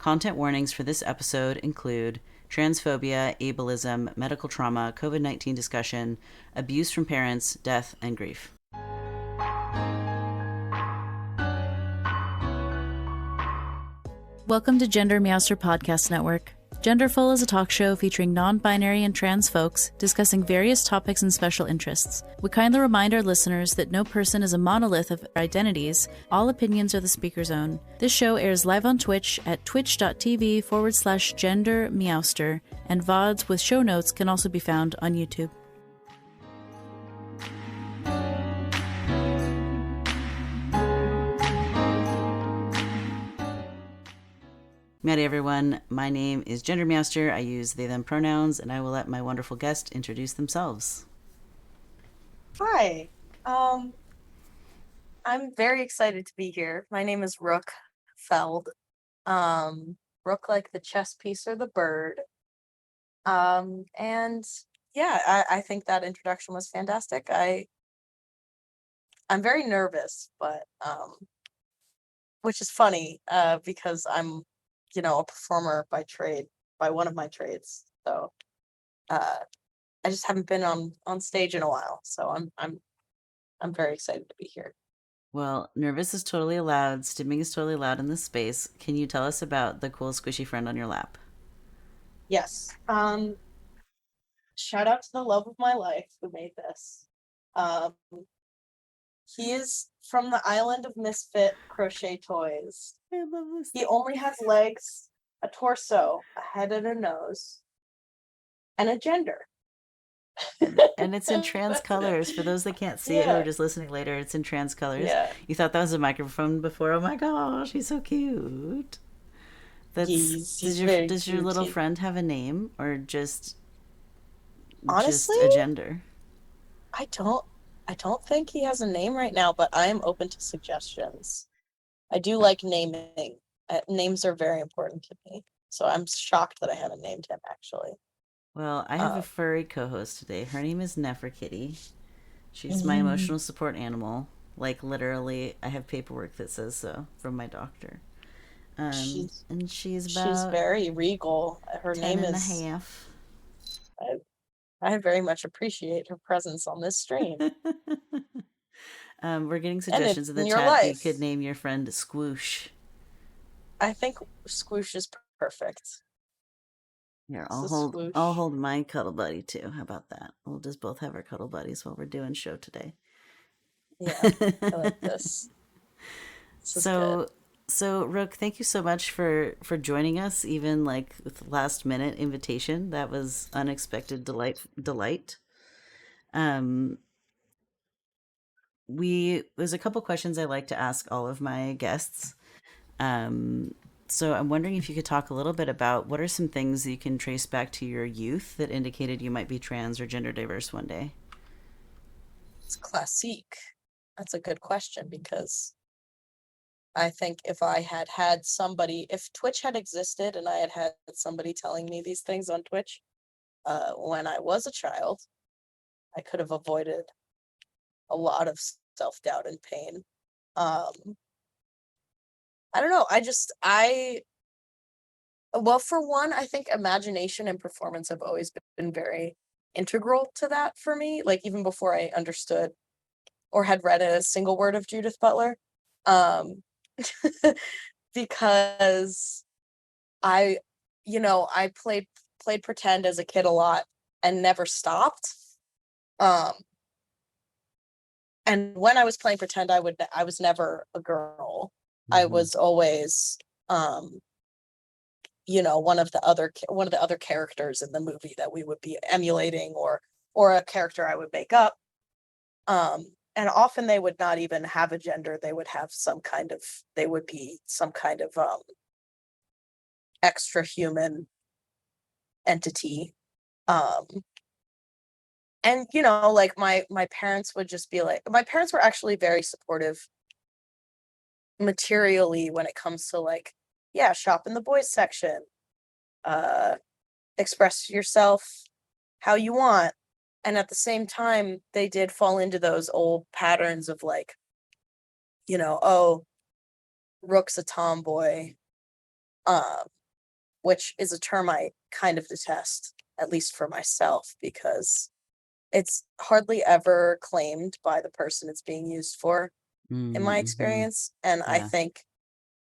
Content warnings for this episode include transphobia, ableism, medical trauma, COVID-19 discussion, abuse from parents, death, and grief. Welcome to GenderMeowster Podcast Network. Genderful is a talk show featuring non-binary and trans folks discussing various topics and special interests. We kindly remind our listeners that no person is a monolith of identities. All opinions are the speaker's own. This show airs live on Twitch at twitch.tv/GenderMeowster, and VODs with show notes can also be found on YouTube. Howdy everyone, my name is GenderMeowster. I use they them pronouns, and I will let my wonderful guest introduce themselves. Hi, I'm very excited to be here. My name is Rook Feld. Rook like the chess piece or the bird. And yeah, I think that introduction was fantastic. I'm very nervous, but which is funny, because I'm a performer by trade, by one of my trades. So I just haven't been on stage in a while. So I'm very excited to be here. Well, nervous is totally allowed. Stimming is totally allowed in this space. Can you tell us about the cool squishy friend on your lap? Yes. Shout out to the love of my life who made this. He is from the island of misfit crochet toys. I love this. He only has legs, a torso, a head and a nose, and a gender. And it's in trans colors. For those that can't see it who are just listening later, it's in trans colors. Yeah. You thought that was a microphone before? Oh my gosh, he's so cute. Does your little friend have a name, or just honestly just a gender? I don't think he has a name right now, but I am open to suggestions. I do like naming. Names are very important to me. So I'm shocked that I haven't named him, actually. Well, I have a furry co-host today. Her name is Neferkitty. She's my emotional support animal. Like, literally, I have paperwork that says so from my doctor. She's very regal. Her 10 name and is a half. I very much appreciate her presence on this stream. We're getting suggestions in the chat that you could name your friend Squoosh. I think Squoosh is perfect. Here, I'll hold my cuddle buddy too. How about that? We'll just both have our cuddle buddies while we're doing show today. Yeah, I like this. So Rook, thank you so much for joining us, even like with last minute invitation. That was unexpected delight. There's a couple questions I like to ask all of my guests. So I'm wondering if you could talk a little bit about what are some things that you can trace back to your youth that indicated you might be trans or gender diverse one day? It's classique. That's a good question, because I think if I had somebody, if Twitch had existed and I had somebody telling me these things on Twitch when I was a child, I could have avoided a lot of self-doubt and pain. I don't know. Well, for one, I think imagination and performance have always been very integral to that for me. Like, even before I understood or had read a single word of Judith Butler, because I played pretend as a kid a lot and never stopped. And when I was playing pretend, I was never a girl. I was always, one of the other characters in the movie that we would be emulating, or a character I would make up. And often they would not even have a gender. They would have they would be some kind of extra human entity. And like my parents would just be like, my parents were actually very supportive materially when it comes to, like, shop in the boys section, express yourself how you want. And at the same time, they did fall into those old patterns of, like, oh, Rook's a tomboy, um, which is a term I kind of detest, at least for myself, because it's hardly ever claimed by the person it's being used for, in my Mm-hmm. experience. And I Yeah. think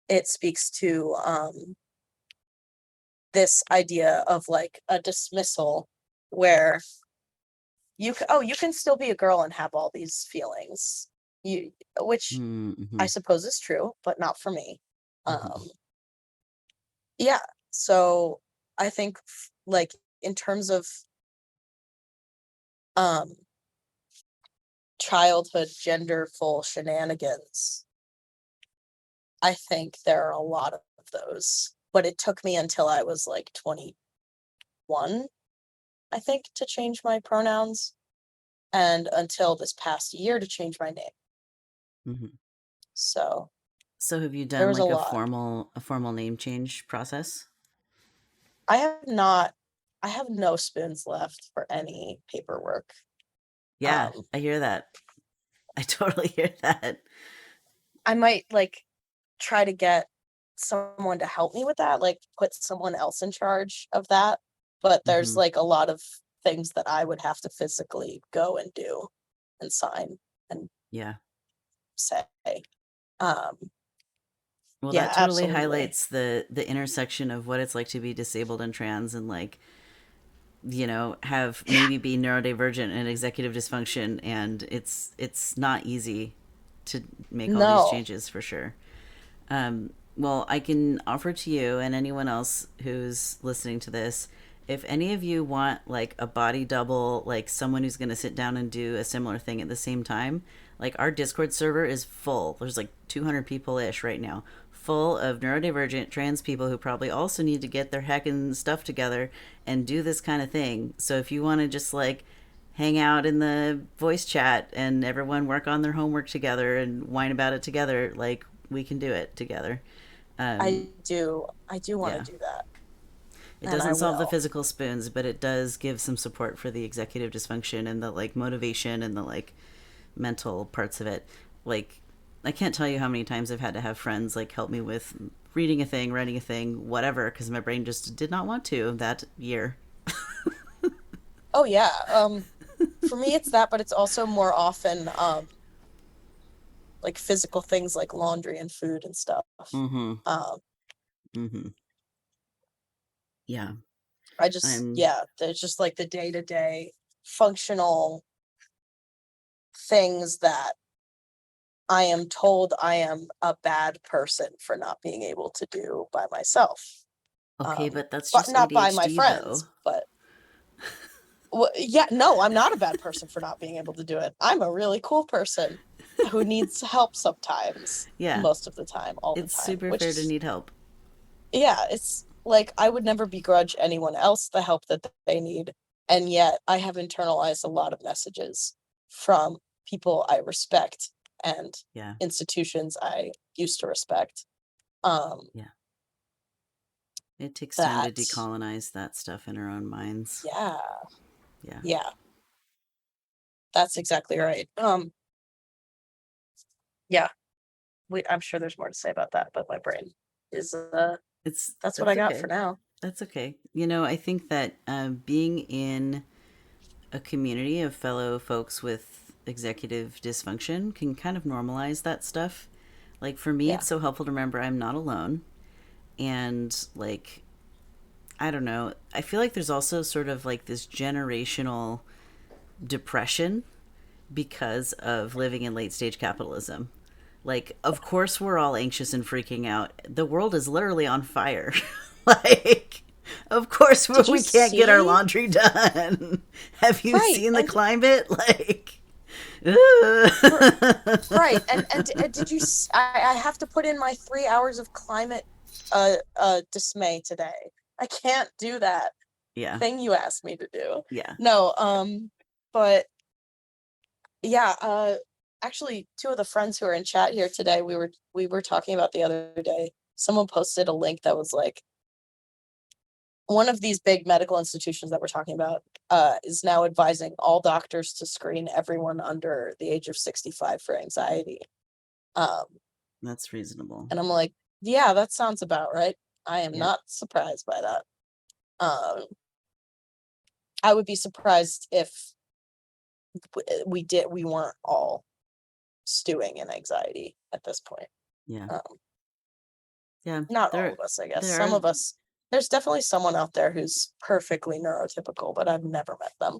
it speaks to this idea of like a dismissal where you can still be a girl and have all these feelings, which I Mm-hmm. suppose is true, but not for me. Mm-hmm. Yeah. So I think like in terms of um childhood genderful shenanigans, I think there are a lot of those. But it took me until I was like 21, I think, to change my pronouns, and until this past year to change my name. Mm-hmm. So So have you there done was a like lot. a formal name change process? I have not, I have no spoons left for any paperwork. Yeah, Um, I hear that. I totally hear that. I might like try to get someone to help me with that, like put someone else in charge of that. But there's Mm-hmm. like a lot of things that I would have to physically go and do and sign and Yeah. say. Um, Well, yeah, that totally absolutely. highlights the intersection of what it's like to be disabled and trans and like, have maybe be neurodivergent and executive dysfunction, and it's not easy to make all these No. changes for sure. Well, I can offer to you and anyone else who's listening to this, if any of you want like a body double, like someone who's going to sit down and do a similar thing at the same time, like our Discord server is full. There's like 200 people ish right now, full of neurodivergent trans people who probably also need to get their heckin' stuff together and do this kind of thing. So if you want to just like hang out in the voice chat and everyone work on their homework together and whine about it together, like we can do it together. Um, I do want to yeah. do that, It and I doesn't solve the will. physical spoons, but it does give some support for the executive dysfunction and the like motivation and the like mental parts of it. Like, I can't tell you how many times I've had to have friends like help me with reading a thing, writing a thing, whatever, because my brain just did not want to that year. Oh yeah. For me it's that, but it's also more often like physical things like laundry and food and stuff. Mm-hmm. Um, Mm-hmm. Yeah. I'm yeah, there's just like the day-to-day functional things that I am told I am a bad person for not being able to do by myself. okay, Um, but that's but just not by my ADHD though. friends, but well, yeah, no, I'm not a bad person for not being able to do it. I'm a really cool person who needs help sometimes, Yeah. most of the time, all the It's time, super which fair to is, need help. yeah, it's like I would never begrudge anyone else the help that they need. And yet I have internalized a lot of messages from people I respect and Yeah. institutions I used to respect. Um, Yeah. It takes time to that, decolonize that stuff in our own minds. yeah, Yeah. yeah, that's exactly right. Yeah, I'm sure there's more to say about that, but my brain is, that's what I That's got for okay. now. That's okay. I think that being in a community of fellow folks with executive dysfunction can kind of normalize that stuff. Like for me, Yeah. it's so helpful to remember I'm not alone. And like, I don't know, I feel like there's also sort of like this generational depression because of living in late stage capitalism. Like, of course, we're all anxious and freaking out. The world is literally on fire. Like, of course, Did you we can't get our see? laundry done. Have you Right. seen the And climate? Like, r- right. And did you, I have to put in my 3 hours of climate dismay today. I can't do that yeah, thing you asked me to do. yeah. No, but yeah, actually two of the friends who are in chat here today, we were talking about the other day. Someone posted a link that was like one of these big medical institutions that we're talking about is now advising all doctors to screen everyone under the age of 65 for anxiety. Um, That's reasonable. and I'm like, yeah, that sounds about right. I am Yeah. not surprised by that. I would be surprised if we weren't all stewing in anxiety at this point. Yeah. Um, Yeah. not all There of us, I guess. there Some are of us, there's definitely someone out there who's perfectly neurotypical, but I've never met them.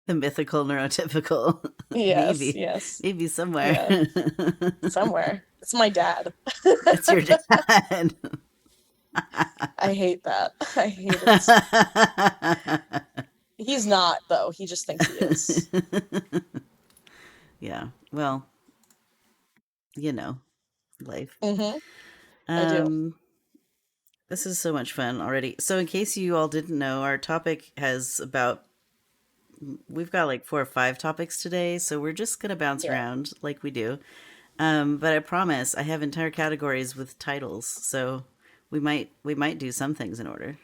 the mythical neurotypical. Yes, maybe. yes, Maybe somewhere. yeah, somewhere. It's my dad. It's your dad. I hate that. I hate it. He's not, though. He just thinks he is. yeah. Well, you know, life. Mm-hmm. I do. Um this is so much fun already. So in case you all didn't know, our topic has about we've got like 4 or 5 topics today, so we're just gonna bounce Yeah. around like we do. But I promise I have entire categories with titles, so we might do some things in order.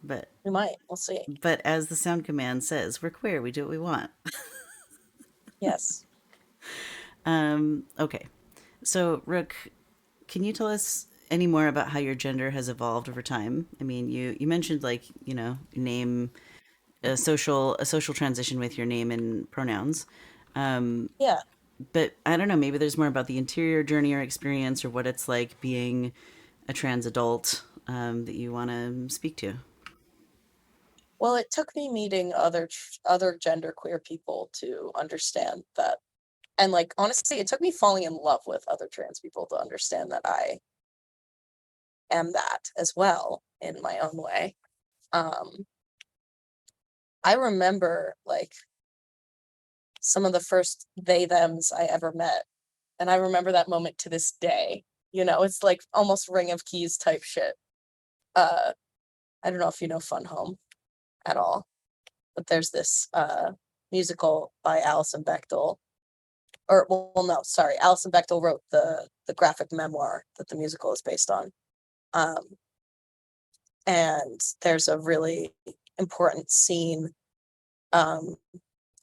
But We might. We'll see. as the sound command says, we're queer. We do what we want. Yes. Okay. So Rook, can you tell us any more about how your gender has evolved over time? I mean, you mentioned like name a social transition with your name and pronouns. Yeah. But I don't know, maybe there's more about the interior journey or experience or what it's like being a trans adult that you want to speak to. Well, it took me meeting other genderqueer people to understand that, and like honestly, it took me falling in love with other trans people to understand that I am that as well in my own way. Um, I remember like some of the first they thems I ever met, and I remember that moment to this day. It's like almost Ring of Keys type shit. Uh, I don't know if you know Fun Home at all, but there's this musical by Alison Bechdel. Or well, no, sorry, Alison Bechdel wrote the graphic memoir that the musical is based on. Um, and there's a really important scene. And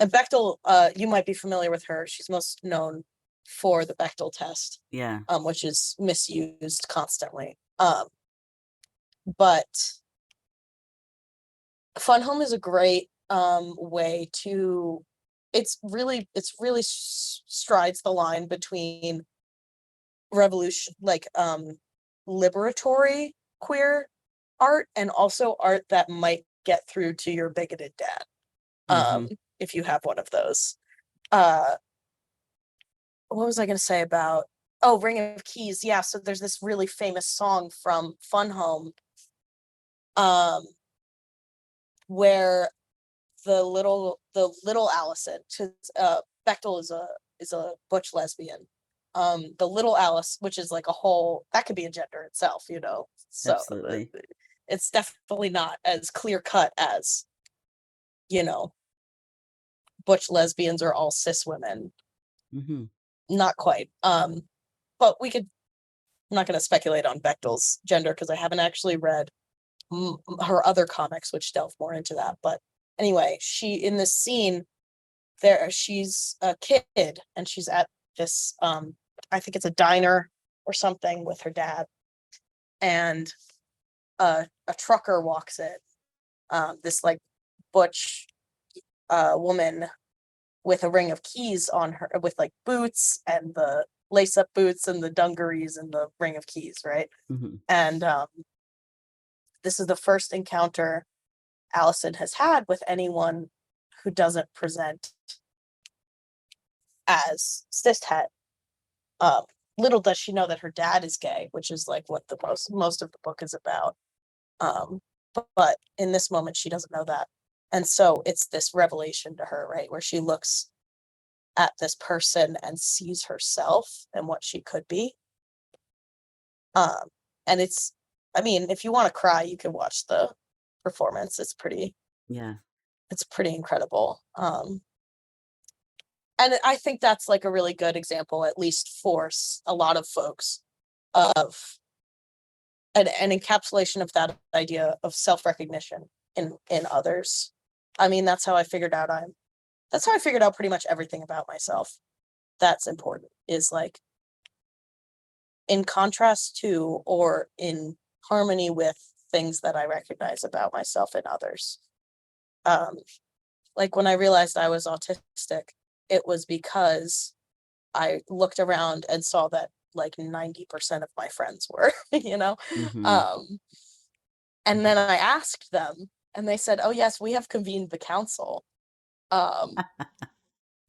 Bechdel, you might be familiar with her. She's most known for the Bechdel test, Yeah. which is misused constantly. But Fun Home is a great way to. It's really strides the line between revolution, like liberatory queer art, and also art that might get through to your bigoted dad, Mm-hmm. if you have one of those. uh what was I going to say about, oh, Ring of Keys? Yeah, so there's this really famous song from Fun Home, um where the little Allison, because Bechtel is a butch lesbian. The little Alice, which is like a whole, that could be a gender itself, so Absolutely. it's definitely not as clear cut as you know butch lesbians are all cis women. Mm-hmm. Not quite. But I'm not going to speculate on Bechtel's gender because I haven't actually read her other comics, which delve more into that. But anyway, she in this scene she's a kid and she's at this I think it's a diner or something with her dad, and a trucker walks in, this like butch woman with a ring of keys on her, with like boots and the lace up boots and the dungarees and the ring of keys, right? Mm-hmm. And this is the first encounter Allison has had with anyone who doesn't present as cishet. Um, Little does she know that her dad is gay, which is like what the most of the book is about. But in this moment, she doesn't know that, and so it's this revelation to her, right, where she looks at this person and sees herself and what she could be. And it's, I mean, if you want to cry, you can watch the performance. Yeah. It's pretty incredible. And I think that's like a really good example, at least for a lot of folks, of an encapsulation of that idea of self-recognition in others. I mean, that's how I figured out pretty much everything about myself that's important, is like in contrast to or in harmony with things that I recognize about myself and others. Like when I realized I was autistic, it was because I looked around and saw that like 90% of my friends were, you know? Mm-hmm. And then I asked them and they said, oh yes, we have convened the council.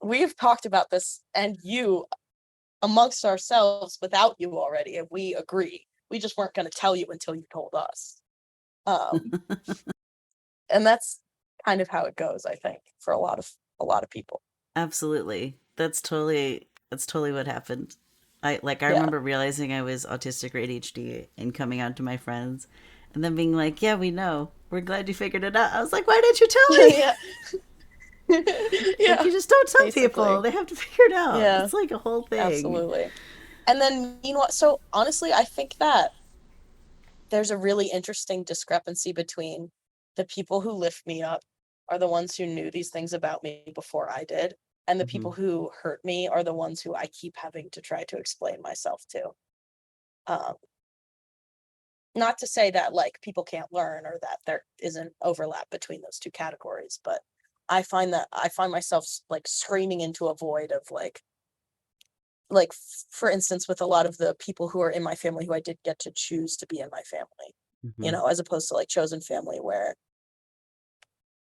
We've talked about this and you amongst ourselves without you already, and we agree. We just weren't going to tell you until you told us. And that's kind of how it goes, I think, for a lot of people. Absolutely. That's totally what happened. I Yeah. remember realizing I was autistic or ADHD and coming out to my friends and then being like, "Yeah, we know. We're glad you figured it out." I was like, "Why didn't you tell me?" Yeah. Like Yeah. you just don't tell people. Basically. They have to figure it out. Yeah. It's like a whole thing. Absolutely. And then meanwhile, so honestly, I think that there's a really interesting discrepancy between the people who lift me up are the ones who knew these things about me before I did, and the Mm-hmm. people who hurt me are the ones who I keep having to try to explain myself to. Um, Not to say that like people can't learn or that there isn't overlap between those two categories, but I find myself like screaming into a void of like for instance with a lot of the people who are in my family who I did get to choose to be in my family, Mm-hmm. as opposed to like chosen family where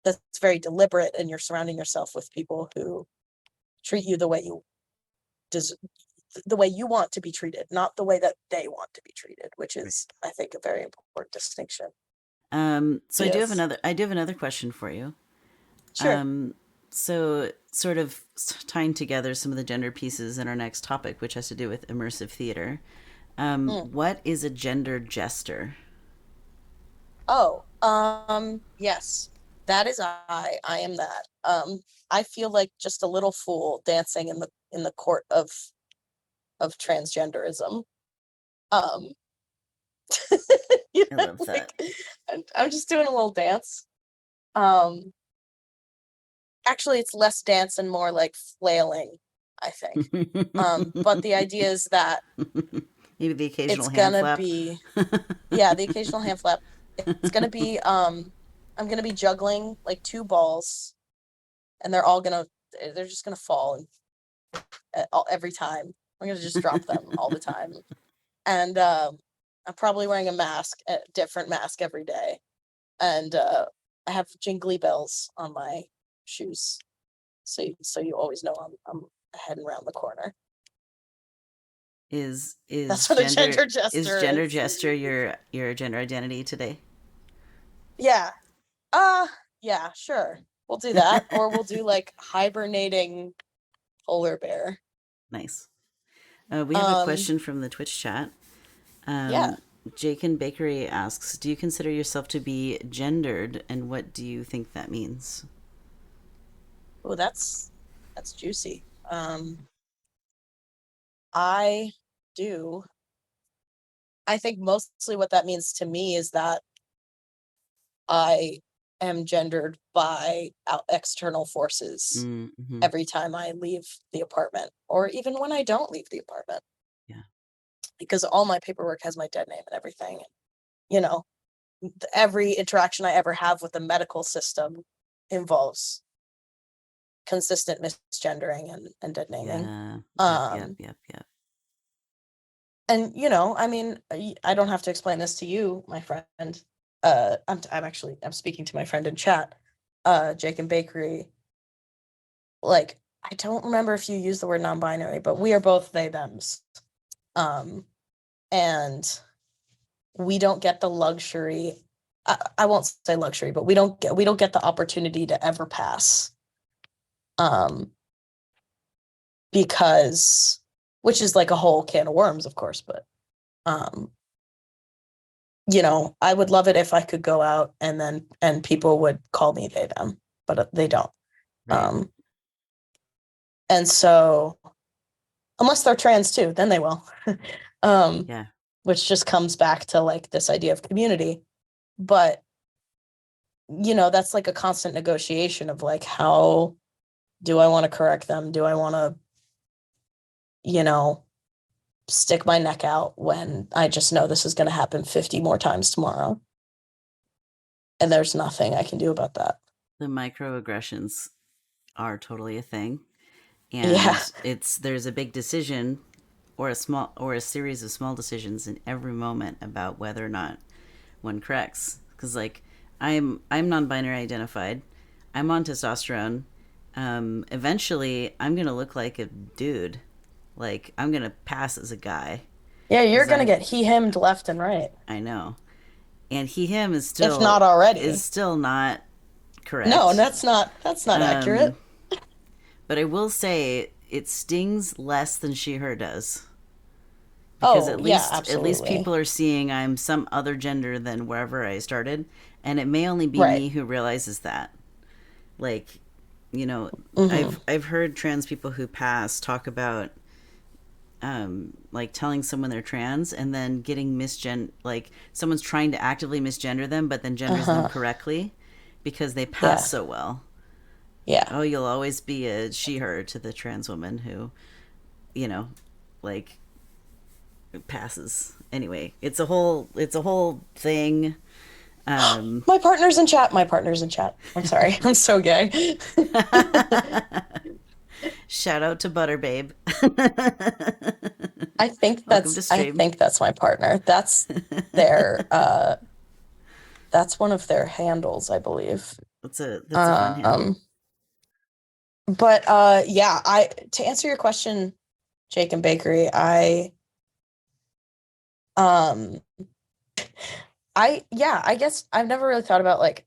that's very deliberate and you're surrounding yourself with people who treat you the way you des- the way you want to be treated, not the way that they want to be treated, which Right. is I think a very important distinction. So Yes. I do have another question for you. Sure. Um, so sort of tying together some of the gender pieces in our next topic, which has to do with immersive theater. Mm. What is a gender jester? Oh, yes, that is I am that. I feel like just a little fool dancing in the court of transgenderism. Um, I love that. like I'm just doing a little dance. Um, Actually, it's less dance and more like flailing, I think. But the idea is that Maybe the it's occasional hand gonna flap. be, yeah, the occasional hand flap. It's gonna be, I'm gonna be juggling like two balls, and they're just gonna fall every time. I'm gonna just drop them all the time, and I'm probably wearing a different mask every day, and I have jingly bells on my shoes, so you always know I'm heading around the corner. is That's is what a gender gender is jester gender is. jester your gender identity today? Yeah. Uh yeah, sure. We'll do that. Or we'll do like hibernating polar bear. Nice. We have a Um, question from the Twitch chat. yeah. Um, Jake and Bakery asks, "Do you consider yourself to be gendered, and what do you think that means?" Oh, that's juicy. I do. I think mostly what that means to me is that I am gendered by external forces Mm-hmm. every time I leave the apartment, or even when I don't leave the apartment, Yeah. because all my paperwork has my dead name and everything. You know, every interaction I ever have with the medical system involves consistent misgendering and dead naming. Yeah. Yep. Yep. Um, Yep. Yep. and I mean, I don't have to explain this to you, my friend. I'm speaking to my friend in chat, Jake and Bakery. Like, I don't remember if you use the word non-binary, but we are both they thems. Um, and we don't get the luxury. I won't say luxury, but we don't get the opportunity to ever pass. Um, because which is like a whole can of worms, of course, but um, I would love it if I could go out and people would call me they them, but they don't. Right. Um, and so unless they're trans too, then they will. um, Yeah. which just comes back to like this idea of community. But that's like a constant negotiation of like, how do I want to correct them? Do I want to, you know, stick my neck out when I just know this is going to happen 50 more times tomorrow. And there's nothing I can do about that. The microaggressions are totally a thing. And Yeah. there's a big decision or a series of small decisions in every moment about whether or not one corrects. Because like I'm non-binary identified. I'm on testosterone. Eventually I'm gonna look like a dude. Like I'm gonna pass as a guy. Yeah, you're Because going to get he-himmed left and right. I know. And him If not is already. still not No, correct. that's not Um, accurate. but I will say it stings less than she her does. Because Oh, yeah, at least absolutely. people are seeing I'm some other gender than wherever I started, and it may only be Right. me who realizes that. Like, you know, Hmm. I've heard trans people who pass talk about like telling someone they're trans and then getting like someone's trying to actively misgender them but then genders them Uh-huh. correctly because they pass Yeah. so well. Yeah. Oh, you'll always be a she her to the trans woman who, you know, like passes. Anyway, it's a whole thing. Um My partner's in chat. My partner's in chat. I'm sorry. I'm so gay. Shout out to Butter Babe. Welcome to I stream. think that's my partner. Their that's one of their handles, I believe. That's a fun handle. Um but yeah, I to answer your question, Jake and Bakery, um I guess I've never really thought about like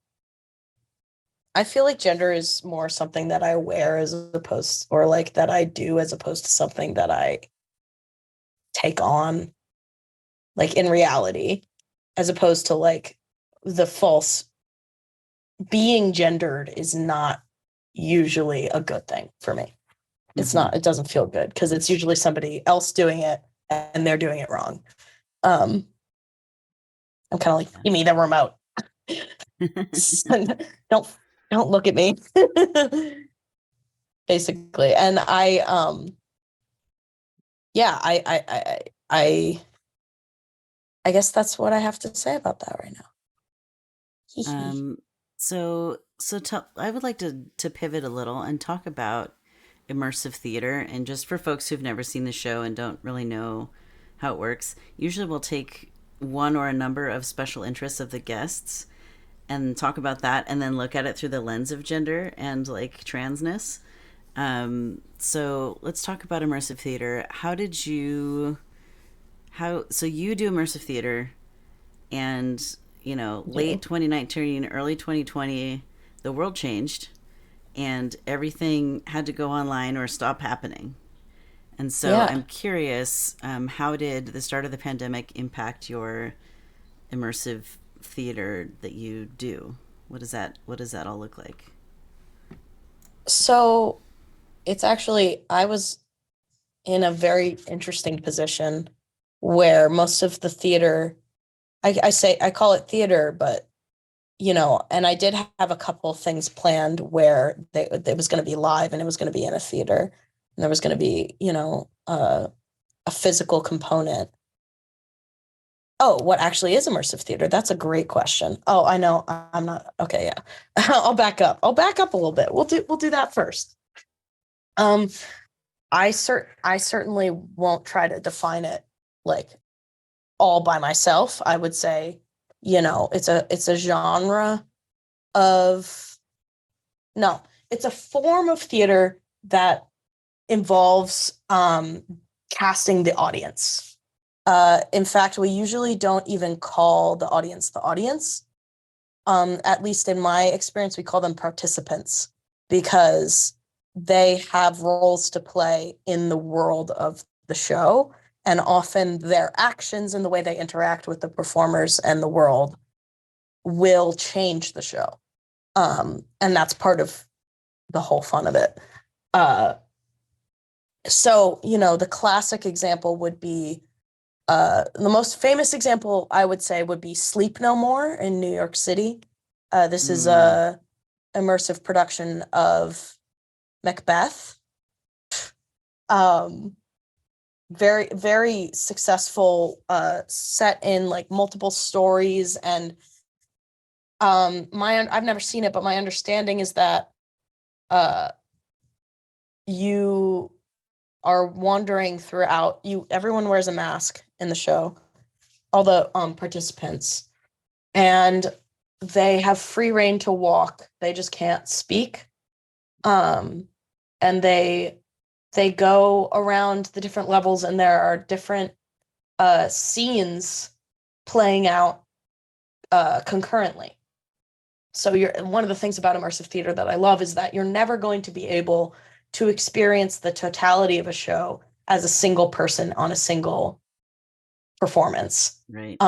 I feel like gender is more something that I wear as opposed or like that I do as opposed to something that I take on like in reality as opposed to like the false being gendered is not usually a good thing for me. It's Mm-hmm. not, it doesn't feel good because it's usually somebody else doing it and they're doing it wrong. Um, I'm kind of like, give me the remote. don't don't look at me. Basically. And yeah, I guess that's what I have to say about that right now. um, I would like to pivot a little and talk about immersive theater. And just for folks who've never seen the show and don't really know how it works, usually we'll take one or a number of special interests of the guests and talk about that, and then look at it through the lens of gender and like transness. So let's talk about immersive theater. So you do immersive theater, and late Do. 2019, early 2020, the world changed and everything had to go online or stop happening. And so Yeah. I'm curious, how did the start of the pandemic impact your immersive theater that you do? What does that all look like? So it's actually, I was in a very interesting position where most of the theater, I call it theater, but and I did have a couple of things planned where it was going to be live and it was going to be in a theater and there was going to be, a physical component. Oh, what actually is immersive theater? That's a great question. Oh, I know. I'm not okay. Yeah, I'll back up. I'll back up a little bit. We'll do that first. Um, I certainly won't try to define it like all by myself. I would say, it's a genre of no, it's a form of theater that involves casting the audience. In fact, we usually don't even call the audience the audience. At least in my experience, we call them participants because they have roles to play in the world of the show. And often their actions and the way they interact with the performers and the world will change the show. And that's part of the whole fun of it. Uh, so, the classic example would be the most famous example I would say would be Sleep No More in New York City. This is Mm, a immersive production of Macbeth. Um, very, very successful, set in like multiple stories. And I've never seen it, but my understanding is that you are wandering throughout. Everyone wears a mask in the show, all the participants, and they have free reign to walk. They just can't speak. And they go around the different levels, and there are different scenes playing out concurrently. So one of the things about immersive theater that I love is that you're never going to be able to experience the totality of a show as a single person on a single performance. Right.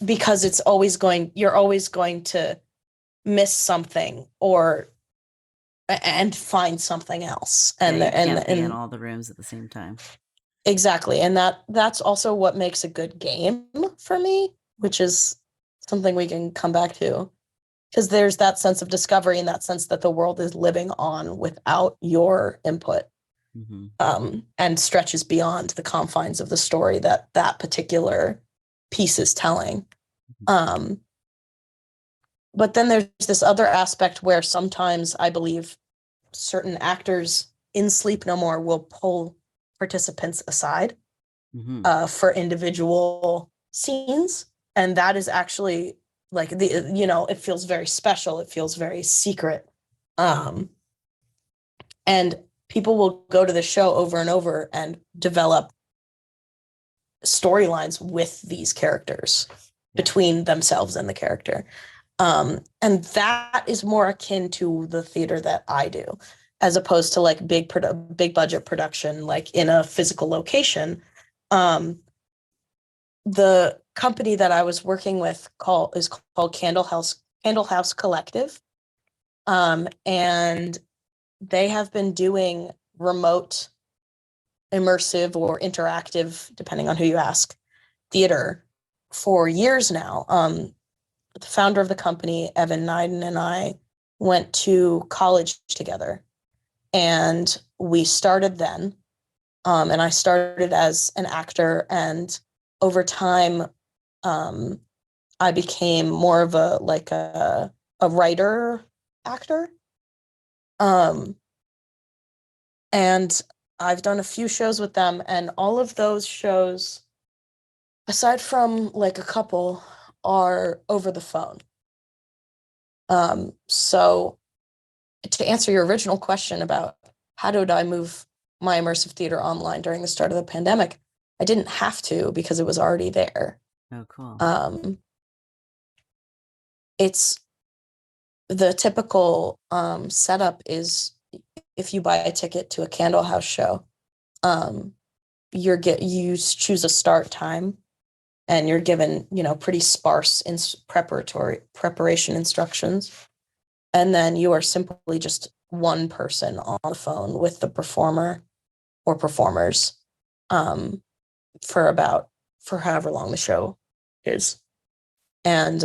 Because you're always going to miss something and find something else. And you can't be in all the rooms at the same time. Exactly. And that's also what makes a good game for me, which is something we can come back to. Because there's that sense of discovery and that sense that the world is living on without your input, and stretches beyond the confines of the story that particular piece is telling. But then there's this other aspect where sometimes I believe certain actors in Sleep No More will pull participants aside for individual scenes. And that is actually like it feels very special. It feels very secret. And people will go to the show over and over and develop storylines with these characters between themselves and the character. And that is more akin to the theater that I do, as opposed to like big budget production, like in a physical location. The company that I was working with is called Candlehouse Collective. And they have been doing remote, immersive, or interactive, depending on who you ask, theater for years now. The founder of the company, Evan Nyden, and I went to college together, and we started then. And I started as an actor, and over time, I became more of a writer actor. And I've done a few shows with them, and all of those shows, aside from like a couple, are over the phone. So to answer your original question about how did I move my immersive theater online during the start of the pandemic, I didn't have to because it was already there. Oh, cool. It's the typical setup is if you buy a ticket to a Candlehouse show, you choose a start time, and you're given, pretty sparse preparation instructions. And then you are simply just one person on the phone with the performer or performers for however long the show is. And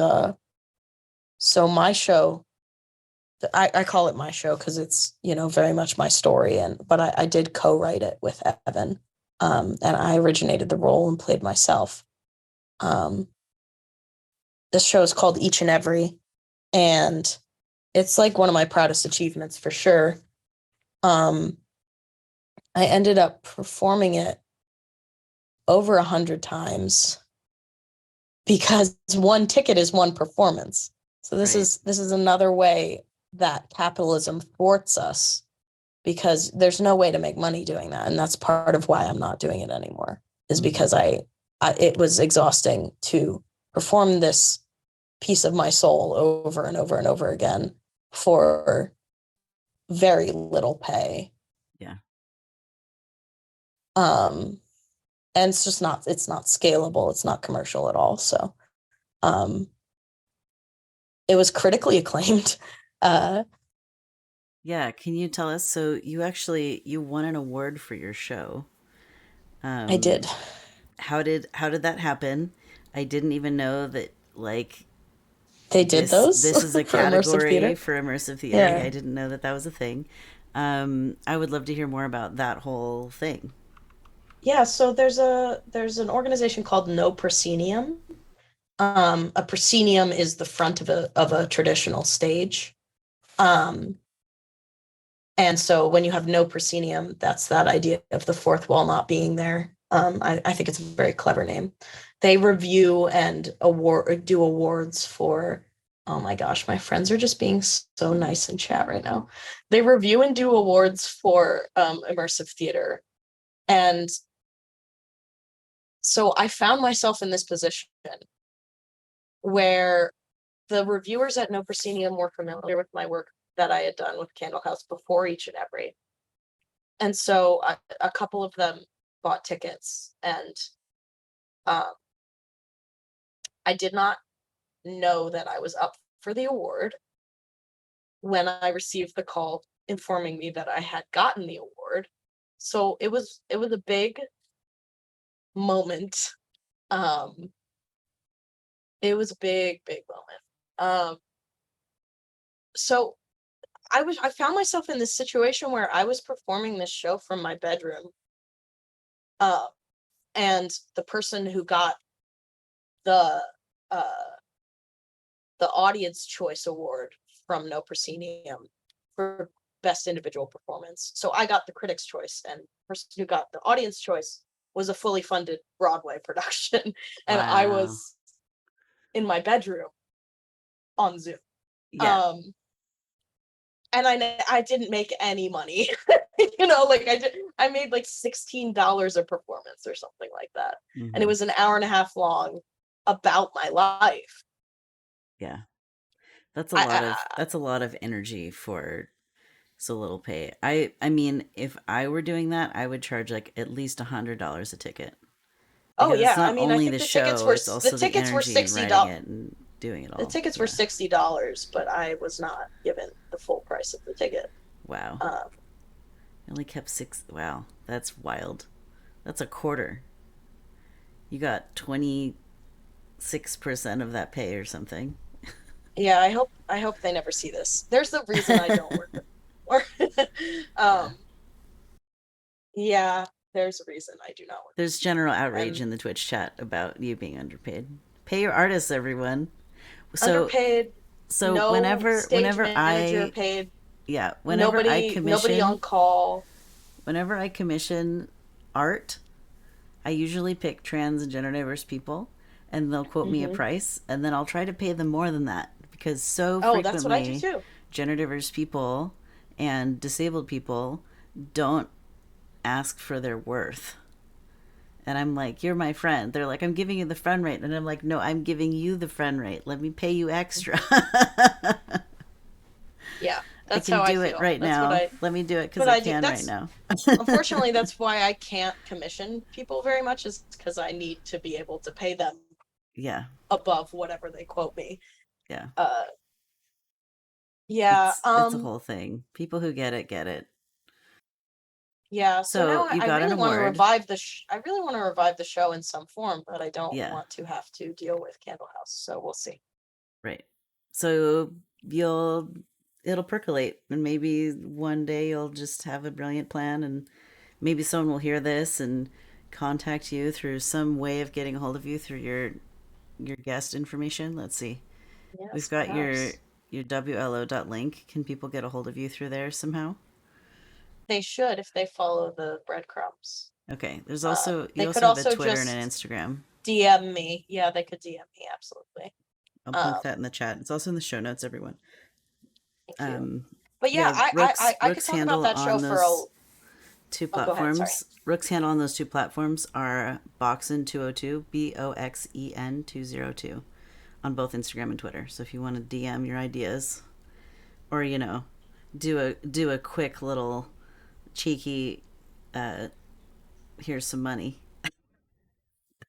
so my show, I call it my show because it's, very much my story. But I did co-write it with Evan. And I originated the role and played myself. This show is called Each and Every, and it's like one of my proudest achievements for sure. I ended up performing it over 100 times because one ticket is one performance. So this is another way that capitalism thwarts us, because there's no way to make money doing that. And that's part of why I'm not doing it anymore, is because it was exhausting to perform this piece of my soul over and over and over again for very little pay. Yeah. And it's not scalable. It's not commercial at all. So, it was critically acclaimed. Yeah. Can you tell us? So you won an award for your show. I did. How did that happen? I didn't even know that, like, they did those. This is a category for immersive theater. Yeah. I didn't know that was a thing. I would love to hear more about that whole thing. Yeah, so there's an organization called No Proscenium. A proscenium is the front of a traditional stage. Um, and so when you have no proscenium, that's that idea of the fourth wall not being there. I think it's a very clever name. They review and do awards for, oh my gosh, my friends are just being so nice in chat right now. They review and do awards for immersive theater. And so I found myself in this position where the reviewers at No Proscenium were familiar with my work that I had done with Candlehouse before each and every. And so a couple of them bought tickets, and um, I did not know that I was up for the award when I received the call informing me that I had gotten the award. So it was a big moment. Um, it was a big moment. So I found myself in this situation where I was performing this show from my bedroom. Uh, and the person who got the uh, the Audience Choice Award from No Proscenium for Best Individual Performance. So I got the Critics' Choice, and the person who got the Audience Choice was a fully funded Broadway production, and I Wow. was in my bedroom on Zoom. Yeah. Um, and I didn't make any money. Like I made like $16 a performance or something like that. And it Hmm. was an hour and a half long about my life. Yeah. I That's a lot of energy for so little pay. I mean, if I were doing that, I would charge like at least $100 a ticket. Oh Because it's yeah, I not mean, I only think the show, it's the also the tickets were energy and writing it and doing it all. Yeah. $60, but I was not given the full price of the ticket. Wow. Um, I only kept six. Wow. That's wild. That's a quarter. You got 26% of that pay or something. yeah, I hope they never see this. There's the reason I don't work with them Yeah. yeah, there's a reason I do not work There's general with them. outrage And in the Twitch chat about you being underpaid. Pay your artists, everyone. So underpaid, so no stage manager paid, nobody on call. whenever I commission art, I usually pick trans and gender diverse people, and they'll quote me a Hmm. price, and then I'll try to pay them more than that because so Oh, that's what I do frequently too. gender diverse people and disabled people don't ask for their worth. And I'm like, you're my friend. They're like, I'm giving you the friend rate. And I'm like, no, I'm giving you the friend rate. Let me pay you extra. Yeah, I that's can how I do it feel. right now. Let me do it because What I I do. can right That's now. unfortunately that's why I can't commission people very much, is because I need to be able to pay them Yeah. above whatever they quote me. Yeah. Uh, yeah. It's a whole thing. People who get it get it. Yeah. So now So you I got an really want to award. revive I really want to revive the show in some form, but I don't Yeah. want to have to deal with Candlehouse. So we'll see. Right. So you'll it'll percolate and maybe one day you'll just have a brilliant plan and maybe someone will hear this and contact you through some way of getting a hold of you through your guest information. Let's see. We've Yes, got perhaps your WLO.link. Can people get a hold of you through there somehow? they should if they follow the breadcrumbs. Okay. There's also They you could also have a also Twitter and an just Instagram. DM me. Yeah, they could DM me. Absolutely. I'll plunk Um, that in the chat. It's also in the show notes, everyone. thank you. Um, But yeah, yeah, I could Rook's talk about handle that show on for a. those two Oh, go ahead. Sorry. platforms. Rook's handle on those two platforms are Boxen202, Boxen 202 on both Instagram and Twitter. So if you want to DM your ideas or do a quick little cheeky uh here's some money.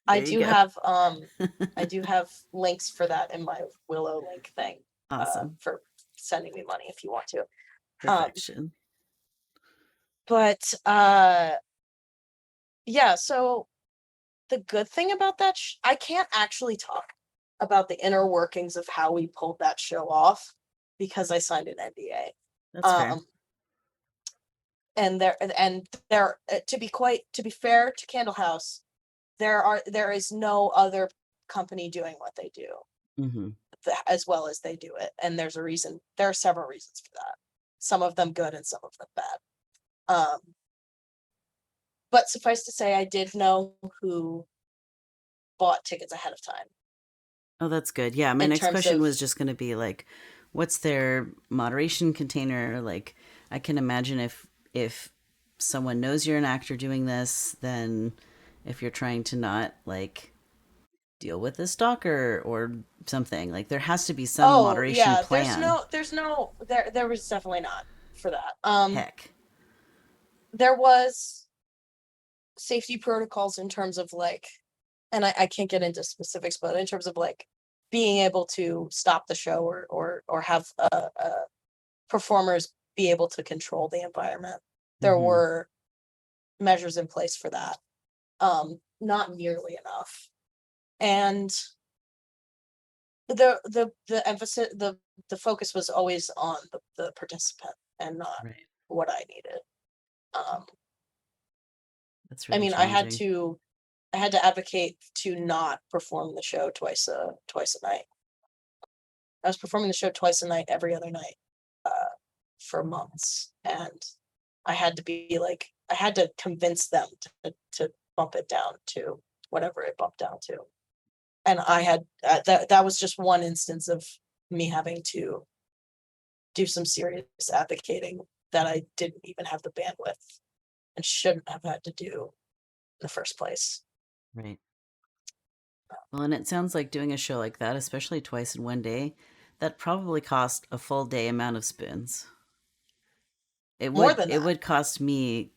I There you do go. have I do have links for that in my Willow link thing, Awesome. for sending me money if you want to. Um, Perfection. but yeah, so the good thing about that I can't actually talk about the inner workings of how we pulled that show off because I signed an NDA. That's fair. Um, and there to be fair to Candlehouse, there is no other company doing what they do Mm-hmm. as well as they do it, and there's a reason. There are several reasons for that. Some of them good and some of them bad. But suffice to say, I did know who bought tickets ahead of time. Oh, that's good. Yeah, my In next terms question of, was just going to be like, what's their moderation container? Like, I can imagine if someone knows you're an actor doing this, then if you're trying to not like deal with a stalker or something, like there has to be some oh moderation yeah, plan. there was definitely not for that. Heck. There was safety protocols in terms of like, and I can't get into specifics, but in terms of like being able to stop the show or have performers be able to control the environment. There Mm-hmm. were measures in place for that. Not nearly enough. And the emphasis, the focus was always on the participant and not Right. what I needed. Um, That's I really mean, challenging. I had to advocate to not perform the show twice a night. I was performing the show twice a night, every other night, for months, and I had to be like, I had to convince them to bump it down to whatever it bumped down to, and I had that was just one instance of me having to do some serious advocating that I didn't even have the bandwidth and shouldn't have had to do in the first place. Right. Well, and it sounds like doing a show like that, especially twice in one day, that probably cost a full day amount of spoons. It More would than it that, would cost me,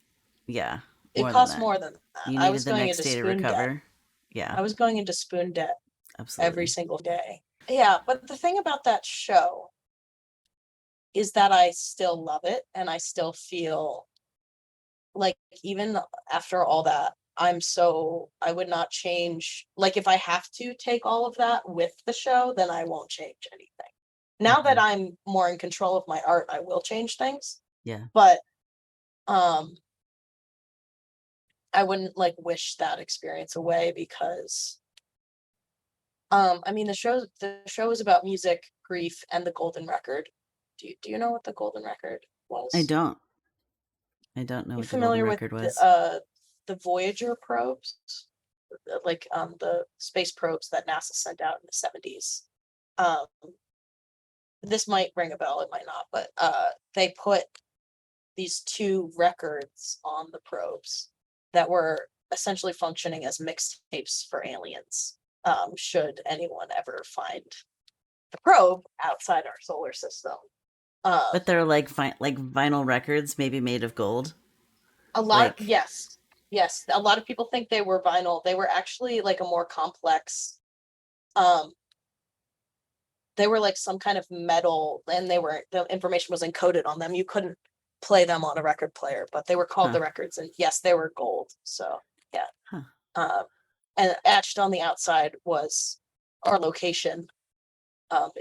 yeah, it more than cost that. more than that. You I needed was the going next into day to spoon debt. recover. Yeah, I was going into spoon debt every absolutely. single day. Yeah, but the thing about that show is that I still love it and I still feel like even after all that, I would not change. Like if I have to take all of that with the show, then I won't change anything. Now that Hmm. I'm more in control of my art, I will change things. Yeah. But um I wouldn't like wish that experience away because I mean the show is about music, grief, and the golden record. Do you know what the golden record I was? don't. I don't know You what the golden familiar with record was. the Voyager probes? Like the space probes that NASA sent out in the 70s. Um this might ring a bell, it might not, but they put these two records on the probes that were essentially functioning as mixtapes for aliens. Should anyone ever find the probe outside our solar system. Um, But they're like like vinyl records, maybe made of gold. Like, yes, yes. A lot of people think they were vinyl. They were actually like a more complex. Um, they were like some kind of metal, and the information was encoded on them. You couldn't play them on a record player, but they were called huh, the records, and yes, they were gold. So yeah. huh. Um, and etched on the outside was our location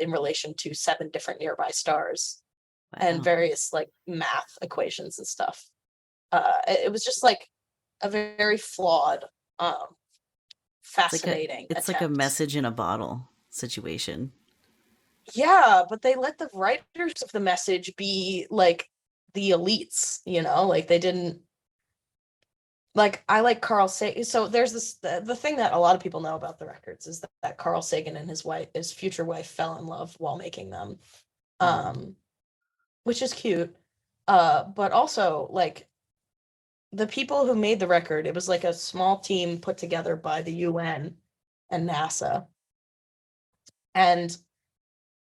in relation to 7 different nearby stars and Wow. various like math equations and stuff. It was just like a very flawed, It's like a fascinating it's like a attempt. message in a bottle situation. Yeah, but they let the writers of the message be like the elites, like they didn't like I like Carl Sagan. So there's the thing that a lot of people know about the records is that Carl Sagan and his future wife fell in love while making them. Oh, Um, which is cute. But also like the people who made the record, it was like a small team put together by the UN and NASA. And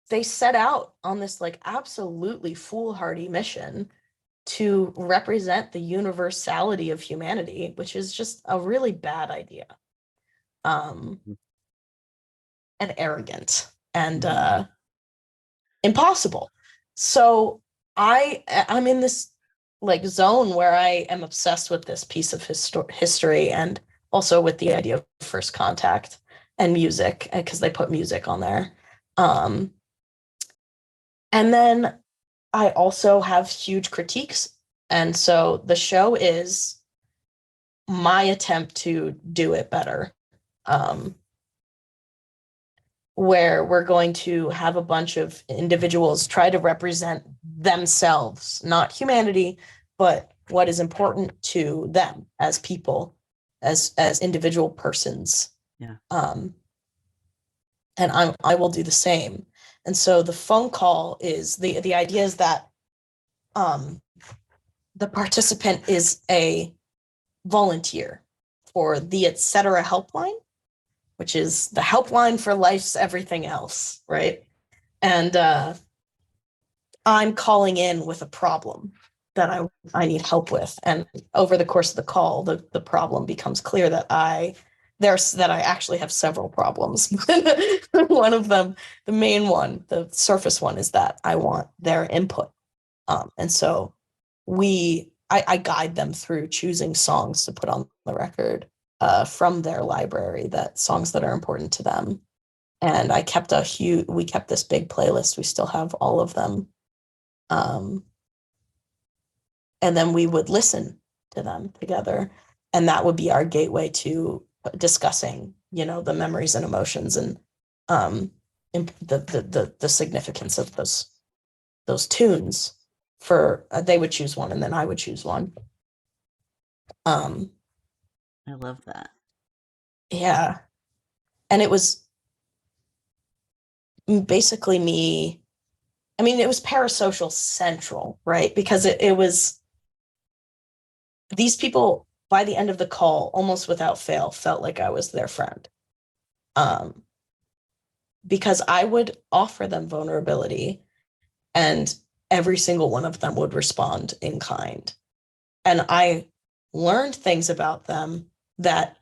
they set out on this like absolutely foolhardy mission to represent the universality of humanity, which is just a really bad idea. Um, and arrogant and mm-hmm. impossible. So I'm in this like zone where I am obsessed with this piece of history and also with the idea of first contact and music because they put music on there. And then I also have huge critiques And so the show is my attempt to do it better. Where we're going to have a bunch of individuals try to represent themselves, not humanity, but what is important to them as people, as individual persons. Yeah. And I will do the same. And so the phone call is the idea is that the participant is a volunteer for the etc. helpline, which is the helpline for life's everything else, right? And I'm calling in with a problem that I need help with. And over the course of the call, the problem becomes clear that I actually have several problems. One of them, the main one, the surface one, is that I want their input. And so I guide them through choosing songs to put on the record from their library, that songs that are important to them. And we kept this big playlist. We still have all of them. And then we would listen to them together. And that would be our gateway to discussing, the memories and emotions and the significance of those tunes. For they would choose one and then I would choose one. I love that. Yeah. And it was basically me. I mean, it was parasocial central, right? Because it was these people, by the end of the call, almost without fail, felt like I was their friend. Because I would offer them vulnerability and every single one of them would respond in kind. And I learned things about them that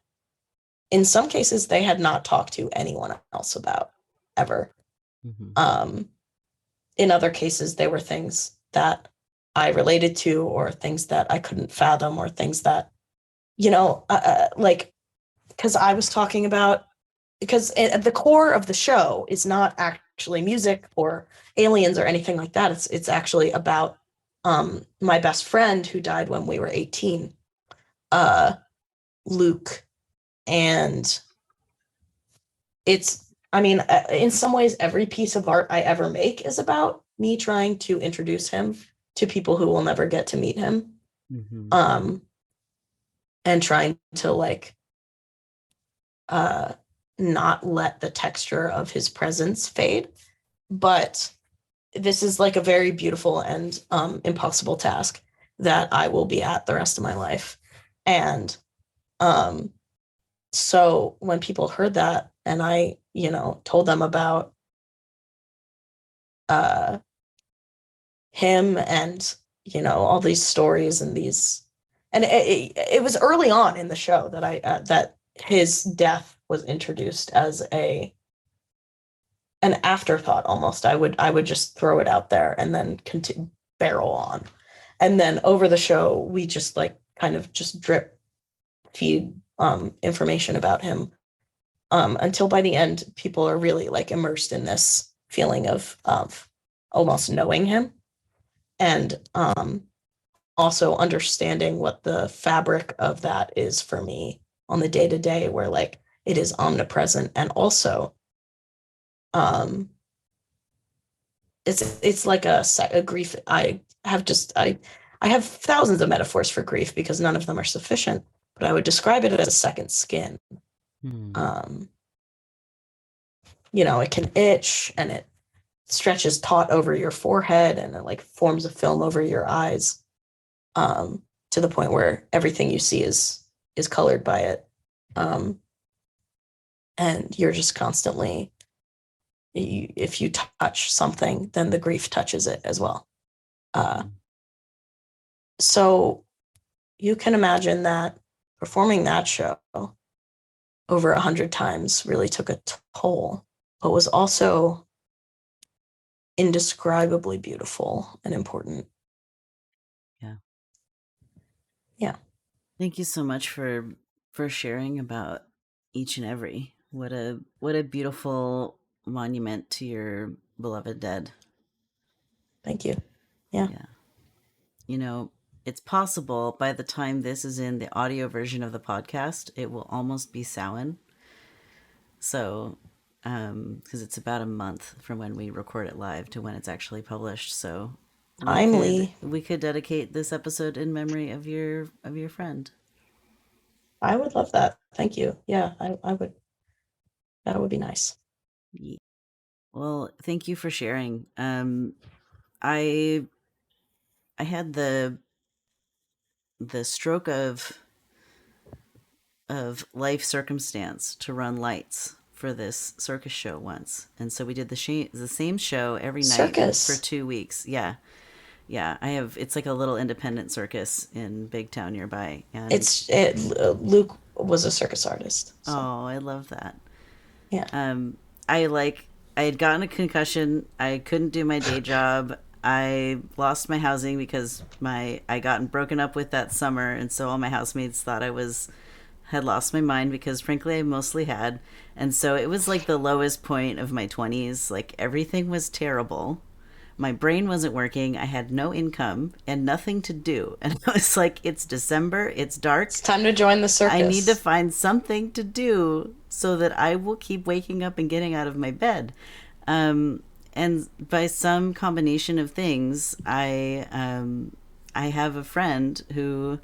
in some cases they had not talked to anyone else about ever. Mm-hmm. In other cases, they were things that I related to or things that I couldn't fathom or things that, like, because I was talking about, because at the core of the show is not actually music or aliens or anything like that. It's actually about my best friend who died when we were 18, Luke. And in some ways, every piece of art I ever make is about me trying to introduce him to people who will never get to meet him. Mm-hmm. And trying to not let the texture of his presence fade. But this is a very beautiful and impossible task that I will be at the rest of my life. And so when people heard that and I, told them about him and, all these stories and it was early on in the show that that his death was introduced as an afterthought almost. I would just throw it out there and then barrel on. And then over the show, we just kind of just drip feed information about him until by the end, people are really immersed in this feeling of almost knowing him and also understanding what the fabric of that is for me on the day-to-day, where it is omnipresent. And also it's like a grief. I have thousands of metaphors for grief because none of them are sufficient, but I would describe it as a second skin. It can itch and it stretches taut over your forehead and it forms a film over your eyes, to the point where everything you see is colored by it. And you're just constantly, if you touch something, then the grief touches it as well. So you can imagine that performing that show over 100 times really took a toll, but was also indescribably beautiful and important. Yeah. Thank you so much for sharing about each and every. What a beautiful monument to your beloved dead. Thank you. Yeah. it's possible by the time this is in the audio version of the podcast, it will almost be Samhain. So, because it's about a month from when we record it live to when it's actually published. So Timely. we could dedicate this episode in memory of your friend. I would love that. Thank you. Yeah, I would. That would be nice. Well, thank you for sharing. I had the stroke of life circumstance to run lights for this circus show once, and so we did the same show every night for Circus. 2 weeks. Yeah, yeah. It's like a little independent circus in Big Town nearby, and Luke was a circus artist. So. oh, I love that. Yeah. I had gotten a concussion. I couldn't do my day job. I lost my housing because I gotten broken up with that summer, and so all my housemates thought I had lost my mind, because frankly I mostly had. And so it was like the lowest point of my 20s. Like, everything was terrible. My brain wasn't working. I had no income and nothing to do. And I was like, it's December, it's dark. It's time to join the circus. I need to find something to do so that I will keep waking up and getting out of my bed. And by some combination of things, I have a friend who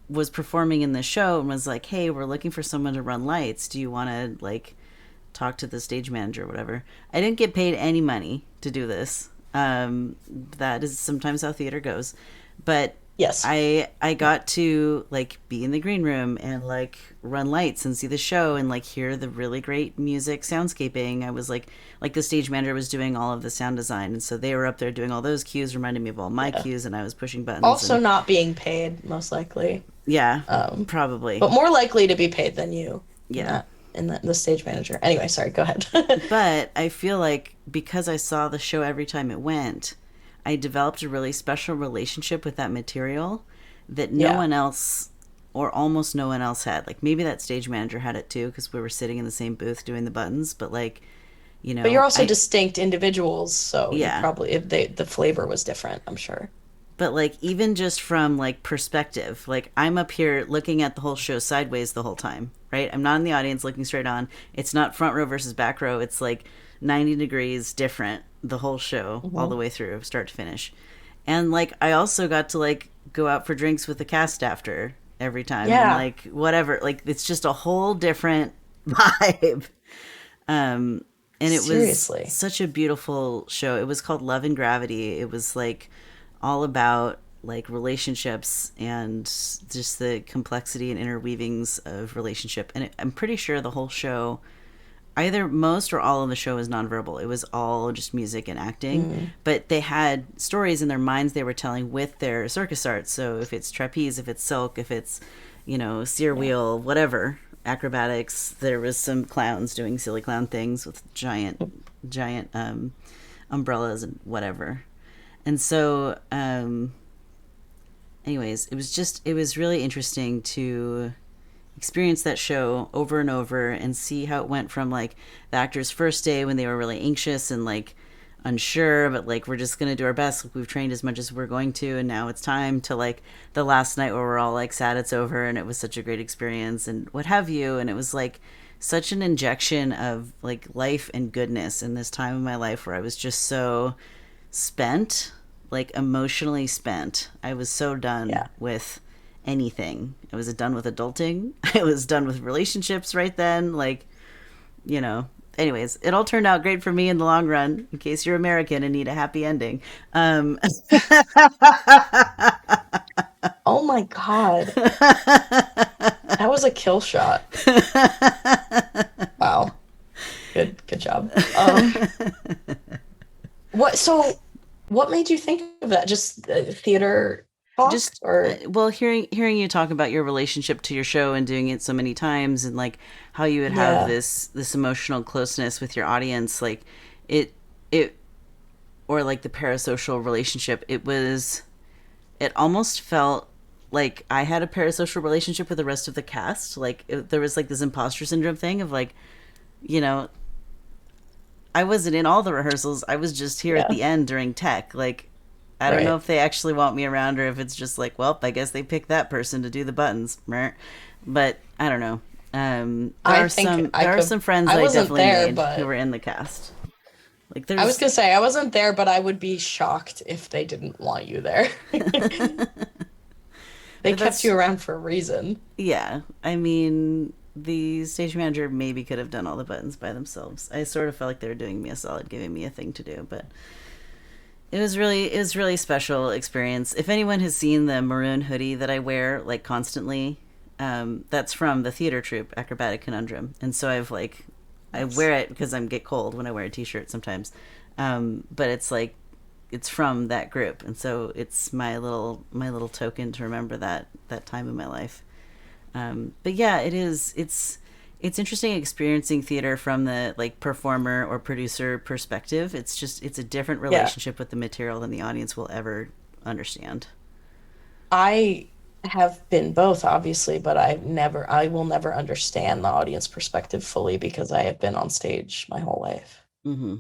was performing in the show and was like, hey, we're looking for someone to run lights. Do you want to, like, talk to the stage manager or whatever? I didn't get paid any money to do this. That is sometimes how theater goes. But yes, I got to, like, be in the green room and, like, run lights and see the show and, like, hear the really great music soundscaping. I was like the stage manager was doing all of the sound design, and so they were up there doing all those cues, reminding me of all my cues, and I was pushing buttons. Also not being paid, most likely. Yeah, probably. But more likely to be paid than you. Yeah. In the stage manager. Anyway, sorry, go ahead. But I feel like because I saw the show every time it went, I developed a really special relationship with that material that no one else, or almost no one else, had. Like, maybe that stage manager had it too, because we were sitting in the same booth doing the buttons, but, like, you know. But you're also distinct individuals, so yeah, you probably, if the flavor was different, I'm sure. But, like, even just from, like, perspective, like, I'm up here looking at the whole show sideways the whole time, right? I'm not in the audience looking straight on. It's not front row versus back row. It's, like, 90 degrees different the whole show, all the way through, start to finish. And, like, I also got to, like, go out for drinks with the cast after every time. Yeah. And, like, whatever. Like, it's just a whole different vibe. And it Seriously. was such a beautiful show. It was called Love and Gravity. It was, like, all about, like, relationships and just the complexity and interweavings of relationship. And I'm pretty sure the whole show, either most or all of the show, was nonverbal. It was all just music and acting. But they had stories in their minds they were telling with their circus art. So if it's trapeze, if it's silk, if it's, you know, sear wheel, whatever, acrobatics, there was some clowns doing silly clown things with giant umbrellas and whatever. And so, anyways, it was really interesting to experience that show over and over and see how it went from, like, the actors' first day when they were really anxious and, like, unsure, but, like, we're just going to do our best. Like, we've trained as much as we're going to, and now it's time, to, like, the last night where we're all, like, sad it's over and it was such a great experience and what have you. And it was, like, such an injection of, like, life and goodness in this time of my life where I was just so spent, like, emotionally spent. I was so done with anything. I was done with adulting. I was done with relationships right then. Like, you know, anyways, it all turned out great for me in the long run, in case you're American and need a happy ending. Oh my God. That was a kill shot. Wow. Good job. What made you think of that? Just theater talk? Well, hearing you talk about your relationship to your show and doing it so many times, and, like, how you would have this emotional closeness with your audience, like it or, like, the parasocial relationship, it almost felt like I had a parasocial relationship with the rest of the cast. Like, there was, like, this imposter syndrome thing of, like, you know, I wasn't in all the rehearsals. I was just here at the end during tech. Like, I don't know Right. if they actually want me around or if it's just like, well, I guess they picked that person to do the buttons. But I don't know. I think I There are could. some friends I that I wasn't definitely there, made who but were in the cast. Like I was there's gonna say I wasn't there, but I would be shocked if they didn't want you there. They but kept you that's around for a reason. yeah. I mean, the stage manager maybe could have done all the buttons by themselves. I sort of felt like they were doing me a solid, giving me a thing to do, but it was really special experience. If anyone has seen the maroon hoodie that I wear like constantly, that's from the theater troupe Acrobatic Conundrum, and so I Nice. wear it because I get cold when I wear a t-shirt sometimes, but it's like it's from that group, and so it's my little token to remember that time in my life. But yeah, it's interesting experiencing theater from the like performer or producer perspective. It's a different Yeah. relationship with the material than the audience will ever understand. I have been both, obviously, but I will never understand the audience perspective fully because I have been on stage my whole life Mm-hmm.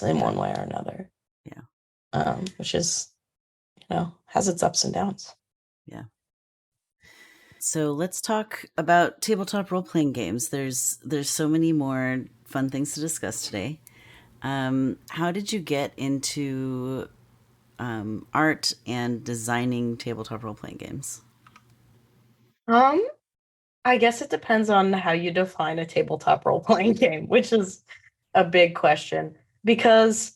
in Yeah, one way or another. yeah, Which is, has its ups and downs. yeah. So let's talk about tabletop role playing games. There's so many more fun things to discuss today. How did you get into art and designing tabletop role playing games? Um, I guess it depends on how you define a tabletop role-playing game, which is a big question. Because,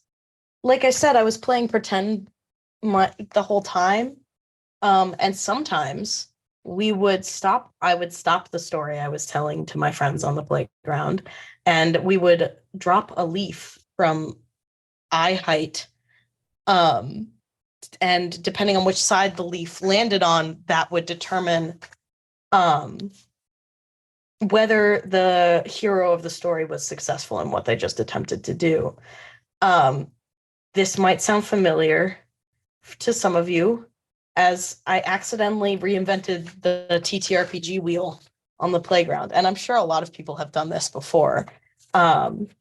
like I said, I was playing pretend the whole time. And sometimes I would stop the story I was telling to my friends on the playground, and we would drop a leaf from eye height. Um, and depending on which side the leaf landed on, that would determine um whether the hero of the story was successful in what they just attempted to do. Um, this might sound familiar to some of you, as I accidentally reinvented the TTRPG wheel on the playground, and I'm sure a lot of people have done this before.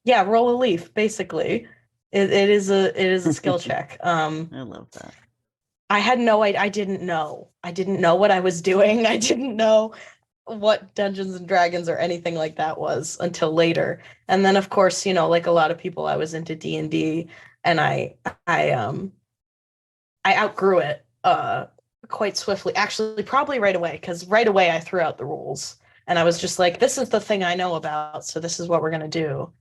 Yeah, roll a leaf. Basically, it is a skill check. I love that. I had no idea. I didn't know what I was doing. I didn't know what Dungeons and Dragons or anything like that was until later. And then of course, like a lot of people, I was into D&D, and I I outgrew it quite swiftly. Actually, probably right away, cuz right away I threw out the rules and I was just like, this is the thing I know about, so this is what we're going to do.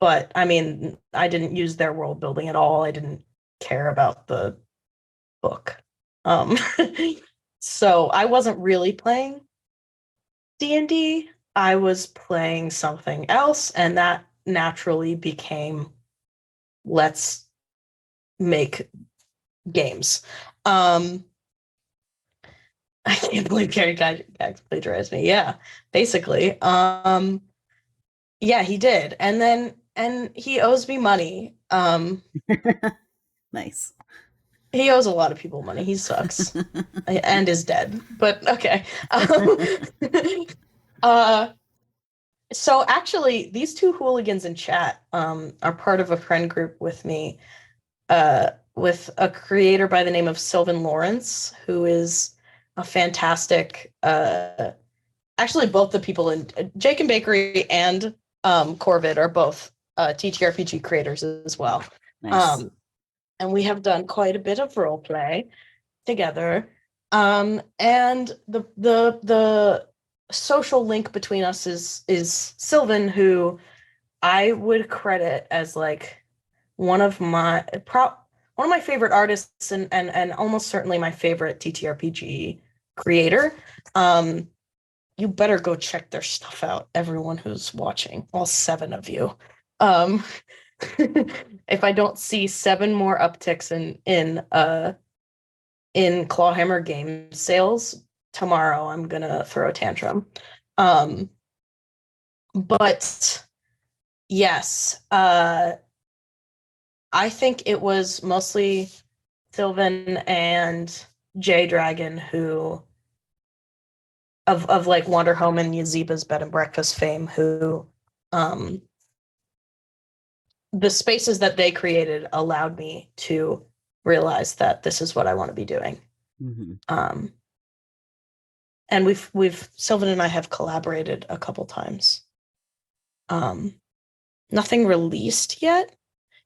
But I mean, I didn't use their world building at all. I didn't care about the book. Um so I wasn't really playing D&D. I was playing something else, and that naturally became let's make games. Um, I can't believe Gary Gygax plagiarized me. Yeah, basically. Yeah, he did, and he owes me money. Nice. He owes a lot of people money. He sucks and is dead. But okay. uh, So actually, these two hooligans in chat are part of a friend group with me, with a creator by the name of Sylvan Lawrence, who is a fantastic. Actually, both the people in Jake and Bakery and Corvid are both TTRPG creators as well, Nice. um, and we have done quite a bit of role play together. And the social link between us is Sylvan, who I would credit as like one of my one of my favorite artists, and almost certainly my favorite TTRPG creator. Um, you better go check their stuff out, everyone who's watching, all seven of you. Um, if I don't see seven more upticks in Clawhammer game sales tomorrow, I'm gonna throw a tantrum. Um, but yes, I think it was mostly Sylvan and Jay Dragon who of like Wander Home and Yaziba's Bed and Breakfast fame who um the spaces that they created allowed me to realize that this is what I want to be doing. Mm-hmm. And Sylvan and I have collaborated a couple times. Nothing released yet.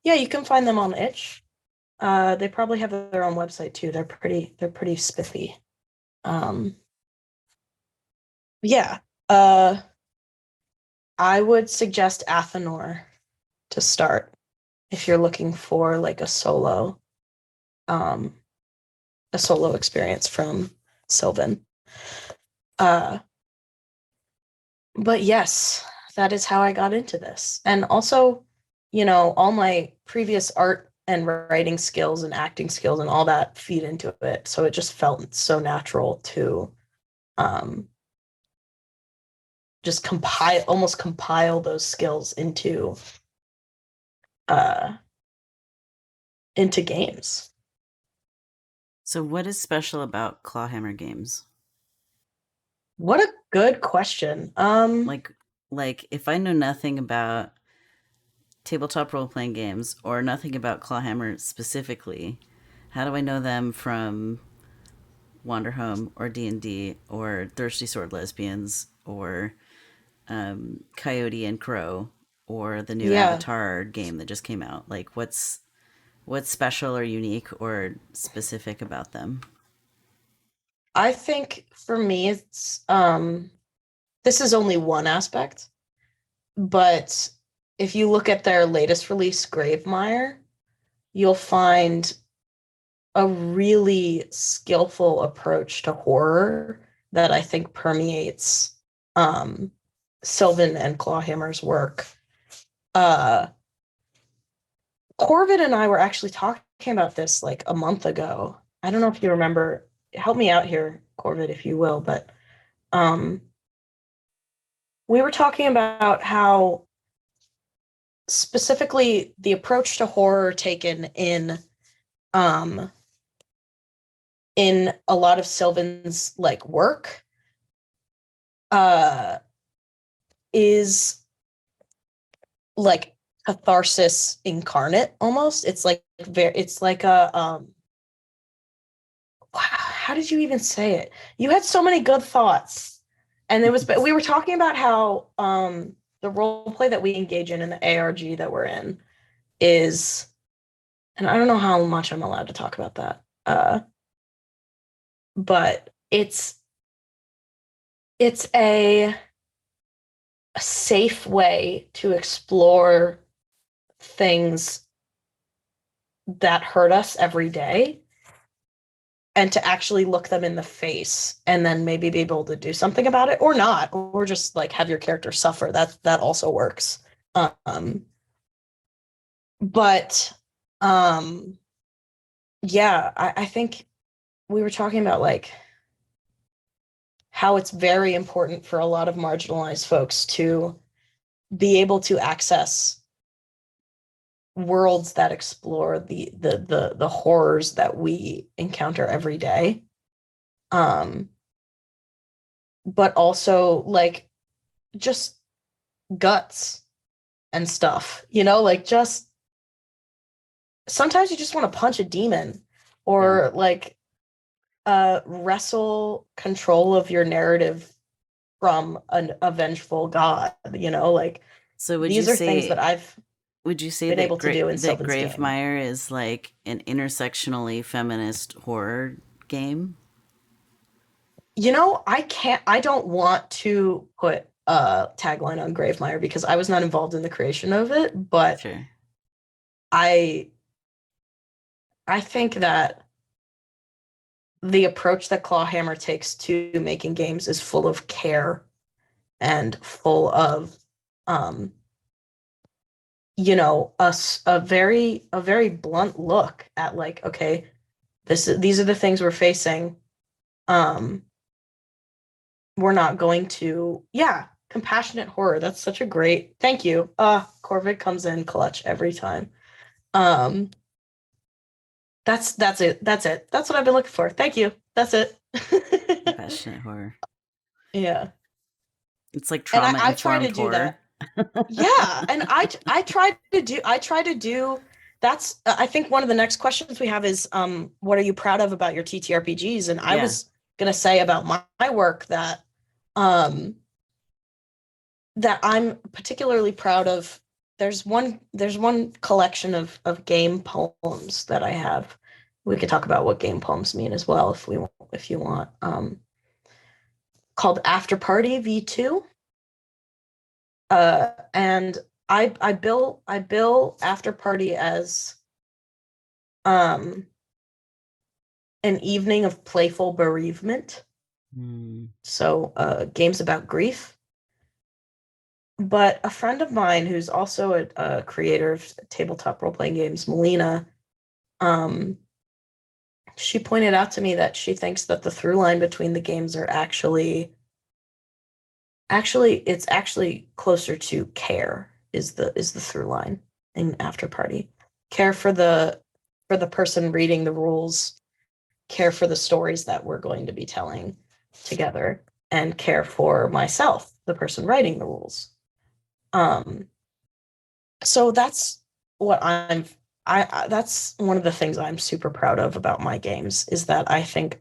Yeah, you can find them on Itch. They probably have their own website too. They're pretty spiffy. Yeah. I would suggest Athenor to start if you're looking for like a solo experience from Sylvan. But yes, that is how I got into this. And also, all my previous art and writing skills and acting skills and all that feed into it. So it just felt so natural to just compile those skills into games. So what is special about Clawhammer games? What a good question. Like if I know nothing about tabletop role-playing games or nothing about Clawhammer specifically, how do I know them from Wanderhome or D&D or Thirsty Sword Lesbians or Coyote and Crow or the new Yeah, Avatar game that just came out? Like what's special or unique or specific about them? I think for me it's this is only one aspect, but if you look at their latest release, Gravemire, you'll find a really skillful approach to horror that I think permeates Sylvan and Clawhammer's work. Corvid and I were actually talking about this like a month ago. I don't know if you remember. Help me out here, Corvid, if you will, but we were talking about how specifically the approach to horror taken in a lot of Sylvan's like work is like catharsis incarnate almost. It's like a how did you even say it? You had so many good thoughts. And we were talking about how the role play that we engage in the ARG that we're in is, and I don't know how much I'm allowed to talk about that. But it's a safe way to explore things that hurt us every day and to actually look them in the face and then maybe be able to do something about it or not, or just like have your character suffer. That also works. But yeah, I think we were talking about like how it's very important for a lot of marginalized folks to be able to access worlds that explore the horrors that we encounter every day. But also like just guts and stuff, like just sometimes you just want to punch a demon or like wrestle control of your narrative from a vengeful god, like So these are things that I've would you say been that able to do in that Sylvan's game. Gravemire is like an intersectionally feminist horror game? I don't want to put a tagline on Gravemire because I was not involved in the creation of it, but Sure. I think that the approach that Clawhammer takes to making games is full of care and full of a very blunt look at like, okay, these are the things we're facing. We're not going to, compassionate horror. That's such a great, thank you. Corvid comes in clutch every time. That's it. That's it. That's what I've been looking for. Thank you. That's it. Compassionate horror. Yeah. It's like And I've tried trauma-informed to do horror. that. Yeah, and I try to do that's I think one of the next questions we have is what are you proud of about your TTRPGs? And I Yeah. was gonna say about my work um that I'm particularly proud of. There's one collection of game poems that I have. We could talk about what game poems mean as well if you want. Called After Party V2. And I bill After Party as um an evening of playful bereavement. Mm. So games about grief. But a friend of mine who's also a creator of tabletop role-playing games, Melina, um, she pointed out to me that she thinks that the through line between the games are it's actually closer to care is the through line in After Party. Care for the person reading the rules, care for the stories that we're going to be telling together, and care for myself, the person writing the rules. Um, so that's what that's one of the things I'm super proud of about my games is that I think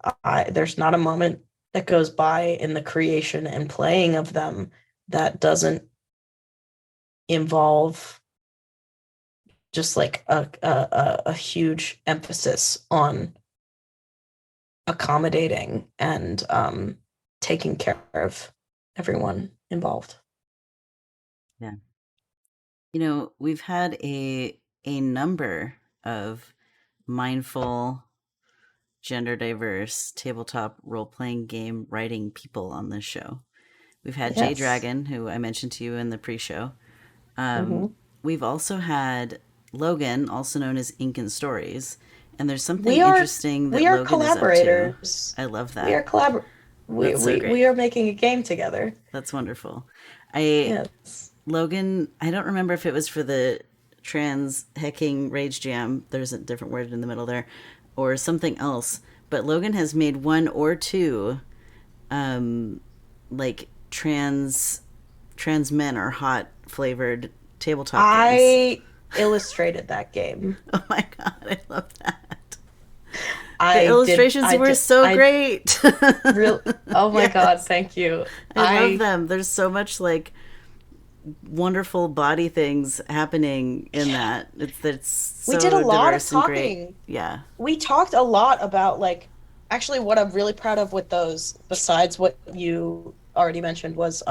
there's not a moment that goes by in the creation and playing of them that doesn't involve just like a huge emphasis on accommodating and taking care of everyone involved. Yeah. We've had a number of mindful, gender diverse tabletop role playing game writing people on this show. We've had Jay Yes. Dragon, who I mentioned to you in the pre show. Hmm. We've also had Logan, also known as Ink and Stories. And there's something We are interesting that we are Logan is up to. collaborators. I love We that. are collabor we, That's so we great. we are making a game together. That's wonderful. I Yes. Logan, I don't remember if it was for the trans hecking rage jam. There's a different word in the middle there, or something else. But Logan has made one or two, like trans men are hot flavored tabletop games. I illustrated that game. Oh my god, I love that. The I did illustrations I were did so I great. real Oh my God, Yes, thank you. I love them. There's so much like wonderful body things happening in Yeah, that. It's we did a so lot of diverse and great. talking. Yeah. We talked a lot about like actually what I'm really proud of with those, besides what you already mentioned, was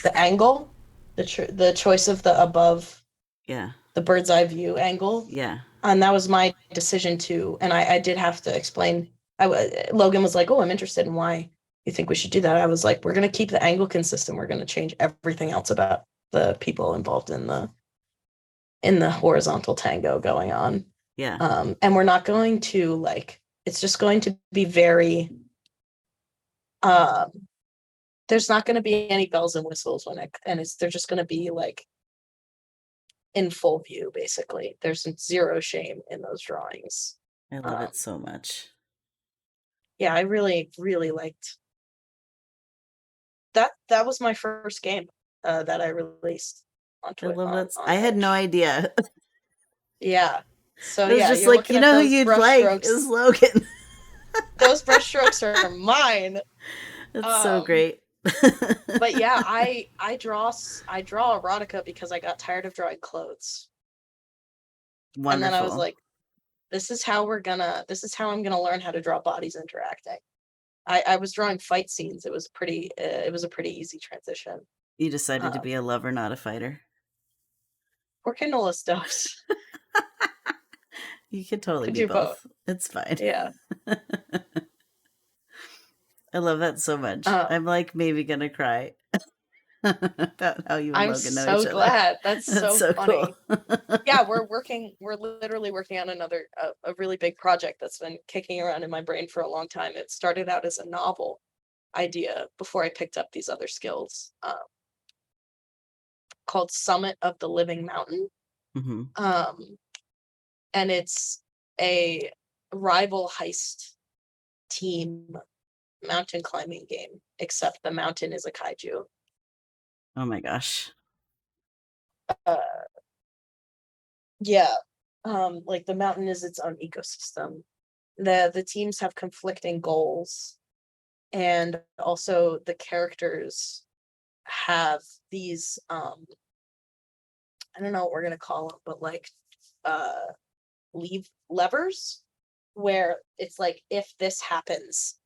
the angle, the choice of the above Yeah. the bird's eye view angle. Yeah. And that was my decision too. And I did have to explain. Logan was like, "Oh, I'm interested in why you think we should do that." I was like, "We're going to keep the angle consistent. We're going to change everything else about the people involved in the horizontal tango going on. Yeah. And we're not going to like. It's just going to be very. Um, there's not going to be any bells and whistles they're just going to be like in full view, basically. There's zero shame in those drawings. I love Um, it so much. yeah, I really, really liked that. That was my first game that I released on I love that. on I had no Edge. idea. Yeah. So I was yeah, just you're like, looking you at know who those you'd brush like strokes. is Logan. Those brush strokes are mine. That's so Um, great. but yeah, I draw erotica because I got tired of drawing clothes. And then I was Wonderful. like, this is how I'm gonna learn how to draw bodies interacting. I was drawing fight scenes. It was a pretty easy transition. You decided to Um, be a lover, not a fighter. or Kindle stuffs. You could totally Could be do both. both. It's fine. Yeah. I love that so much. Um, I'm like maybe gonna cry about how you and I'm Logan know each so other. glad. That's That's so so cool. funny. Yeah, we're literally working on another a really big project that's been kicking around in my brain for a long time. It started out as a novel idea before I picked up these other skills, called Summit of the Living Mountain. Hmm. Um, and it's a rival heist team mountain climbing game, except the mountain is a kaiju. Oh my gosh. uh yeah, like the mountain is its own ecosystem. The teams have conflicting goals, and also the characters have these I don't know what we're gonna call them, but like uh levers, where it's like, if this happens,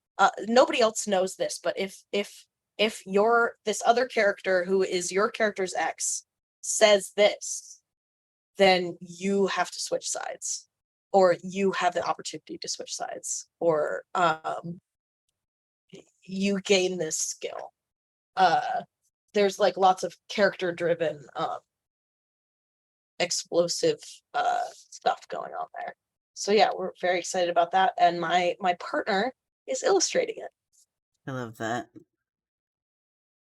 nobody else knows this, but if your this other character who is your character's ex says this, then you have to switch sides, or you have the opportunity to switch sides, or you gain this skill. There's like lots of character driven explosive stuff going on there. So yeah, we're very excited about that, and my partner is illustrating it. I love that.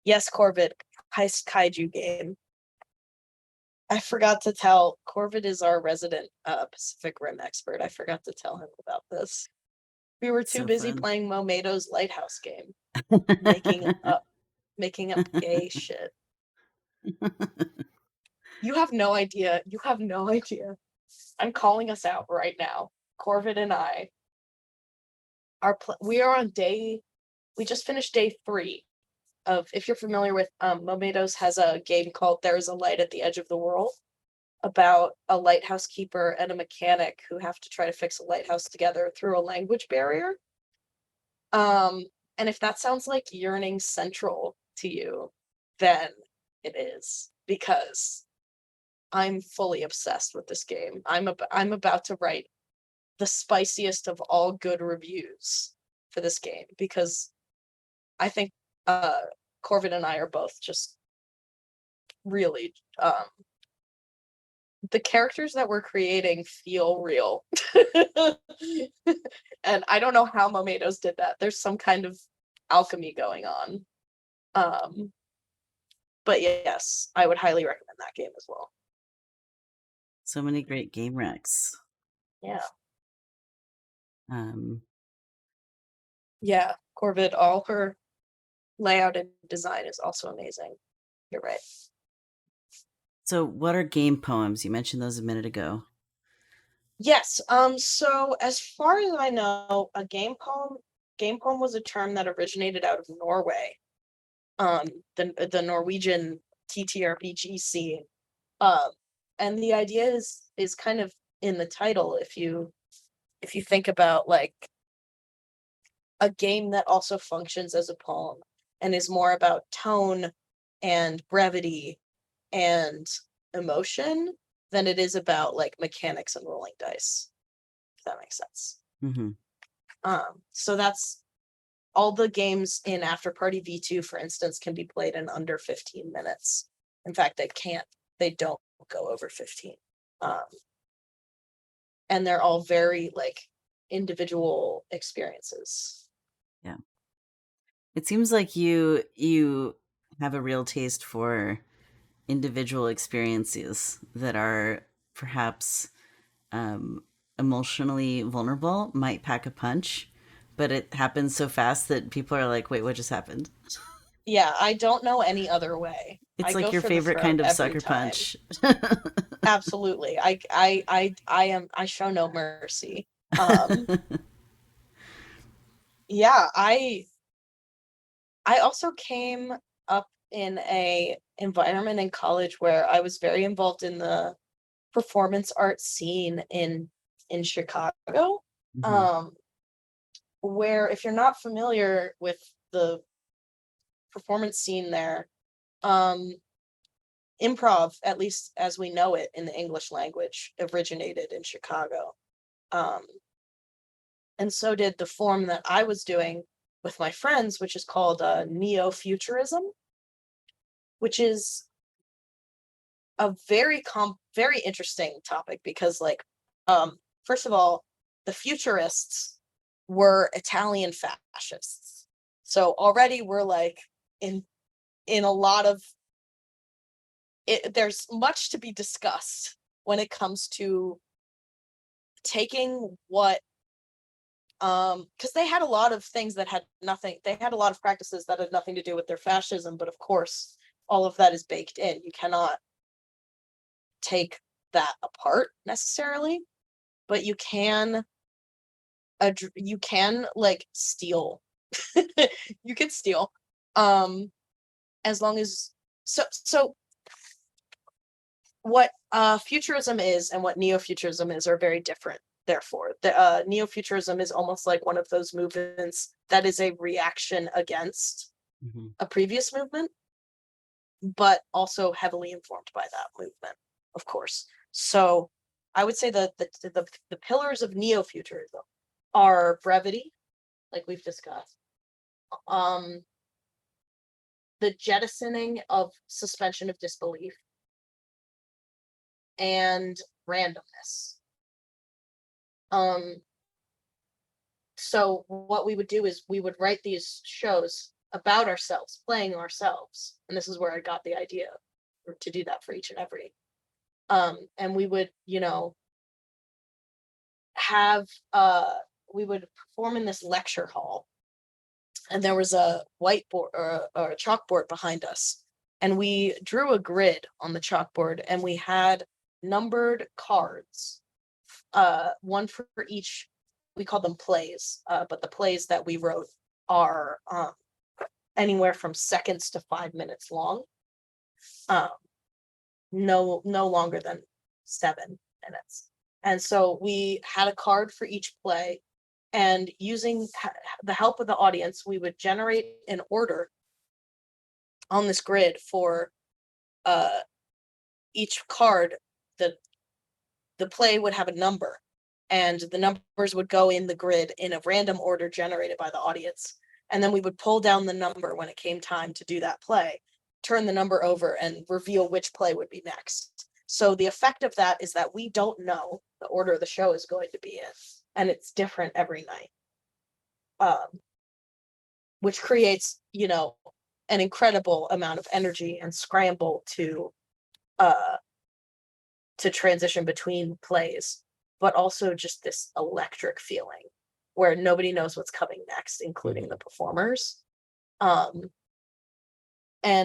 Yes, Corvid, heist kaiju game. I forgot to tell, Corvid is our resident Pacific Rim expert. I forgot to tell him about this. We were too So busy fun. playing Momato's Lighthouse game, making up gay shit. You have no idea. You have no idea. I'm calling us out right now. Corvid and I we are on we just finished day 3 of, if you're familiar with Momato's has a game called There's a Light at the Edge of the World, about a lighthouse keeper and a mechanic who have to try to fix a lighthouse together through a language barrier. And if that sounds like Yearning Central to you, then it is, because I'm fully obsessed with this game. I'm about to write the spiciest of all good reviews for this game, because I think Corvin and I are both just really the characters that we're creating feel real. And I don't know how Momatos did that. There's some kind of alchemy going on. But yes, I would highly recommend that game as well. So many great game recs. Yeah. Um, Yeah, Corvid, all her layout and design is also amazing. You're right. so what are game poems? You mentioned those a minute ago. Yes. So as far as I know, a game poem was a term that originated out of Norway. The Norwegian TTRPG scene. And the idea is kind of in the title. If you think about like a game that also functions as a poem and is more about tone and brevity and emotion than it is about like mechanics and rolling dice, if that makes sense. Mm-hmm. So that's all the games in After Party V2, for instance, can be played in under 15 minutes. In fact, they don't go over 15. And they're all very like individual experiences. Yeah. It seems like you have a real taste for individual experiences that are perhaps emotionally vulnerable, might pack a punch, but it happens so fast that people are like, wait, what just happened? Yeah, I don't know any other way. It's I like go your for the favorite throat kind of every sucker time. punch. Absolutely. I show no mercy. Yeah, I also came up in a environment in college where I was very involved in the performance art scene in Chicago. Mm-hmm. Where, if you're not familiar with the performance scene there, improv, at least as we know it in the English language, originated in Chicago. And so did the form that I was doing with my friends, which is called Neo-Futurism, which is a very interesting topic, because like first of all, the futurists were Italian fascists. So already we're like in a lot of it, there's much to be discussed when it comes to taking what because they had a lot of things that had nothing, they had a lot of practices that had nothing to do with their fascism, but of course all of that is baked in. You cannot take that apart necessarily, but you can like steal. You can steal, as long as so what futurism is and what neo-futurism is are very different. Therefore, the neo-futurism is almost like one of those movements that is a reaction against a previous movement, but also heavily informed by that movement, of course. So I would say that the pillars of neo-futurism are brevity, like we've discussed, the jettisoning of suspension of disbelief, and randomness. So what we would do is we would write these shows about ourselves, playing ourselves, and this is where I got the idea to do that for each and every. And we would, have we would perform in this lecture hall, and there was a whiteboard or a chalkboard behind us, and we drew a grid on the chalkboard, and we had numbered cards, one for each. We call them plays, but the plays that we wrote are anywhere from seconds to 5 minutes long. No longer than 7 minutes. And so we had a card for each play, and using the help of the audience, we would generate an order on this grid for each card. The play would have a number, and the numbers would go in the grid in a random order generated by the audience. And then we would pull down the number when it came time to do that play, turn the number over, and reveal which play would be next. So the effect of that is that we don't know the order the show is going to be in, and it's different every night, which creates, an incredible amount of energy and scramble to transition between plays, but also just this electric feeling where nobody knows what's coming next, including the performers. And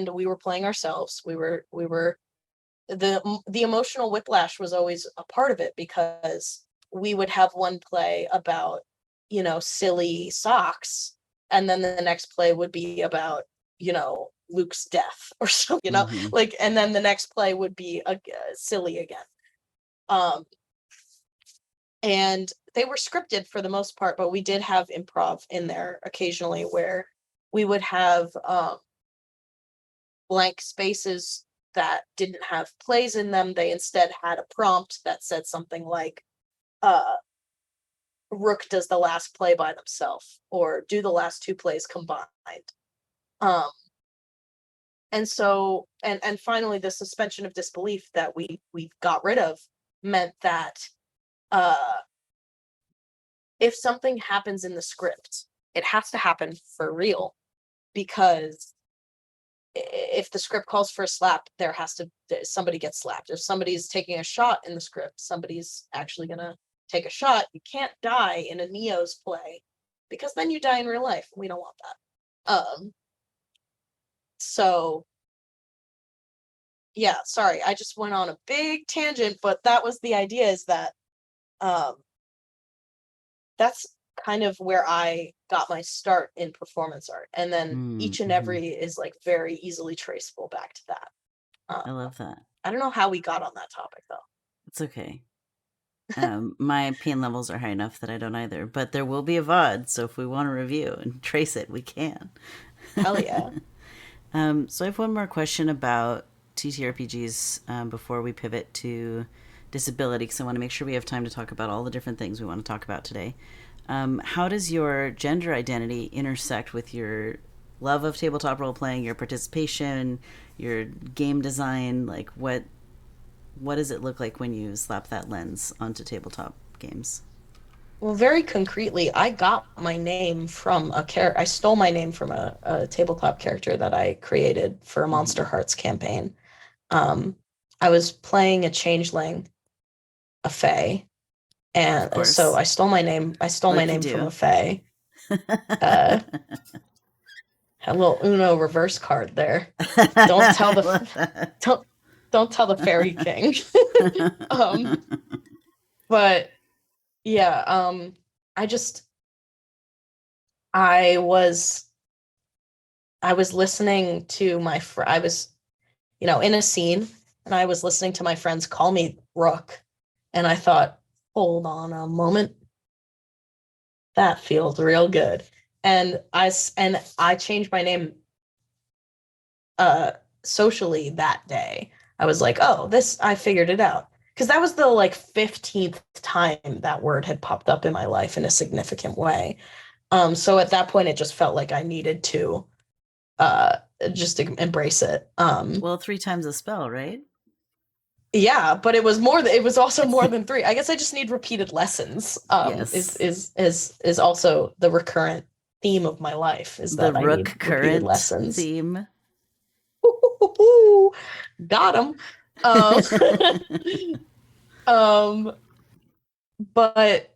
we were playing ourselves. We were the emotional whiplash was always a part of it, because we would have one play about, silly socks, and then the next play would be about, Luke's death or something, and then the next play would be silly again. And they were scripted for the most part, but we did have improv in there occasionally, where we would have blank spaces that didn't have plays in them. They instead had a prompt that said something like, Rook does the last play by themselves, or do the last 2 plays combined. And so, and finally, the suspension of disbelief that we got rid of meant that if something happens in the script, it has to happen for real, because if the script calls for a slap, somebody gets slapped. If somebody's taking a shot in the script, somebody's actually gonna take a shot. You can't die in a Neo's play, because then you die in real life. We don't want that. So yeah, sorry, I just went on a big tangent, but that was the idea, is that that's kind of where I got my start in performance art. And then each and every is like very easily traceable back to that. I love that. I don't know how we got on that topic, though. It's okay. My pain levels are high enough that I don't either, but there will be a VOD, so if we want to review and trace it, we can. Hell yeah. So I have one more question about TTRPGs before we pivot to disability, because I want to make sure we have time to talk about all the different things we want to talk about today. How does your gender identity intersect with your love of tabletop role playing, your participation, your game design? Like, what does it look like when you slap that lens onto tabletop games? Well, very concretely, I got my name from a character. I stole my name from a tabletop character that I created for a Monster Hearts campaign. I was playing a changeling, a fae, and so I stole my name. I stole my name from a fae. A little Uno reverse card there. Don't tell the Don't tell the Fairy King. um, but yeah, I just I was I was listening to I was, in a scene, and I was listening to my friends call me Rook, and I thought, hold on a moment, that feels real good. And I changed my name socially that day. I was like, oh, I figured it out. Because that was the 15th time that word had popped up in my life in a significant way. So at that point, it just felt like I needed to uh, just embrace it. Well, three times a spell, right? Yeah, but it was also more than three. I guess I just need repeated lessons. Yes. Is also the recurrent theme of my life, is The that I need Rook repeated current lessons. theme. Got him. Um, but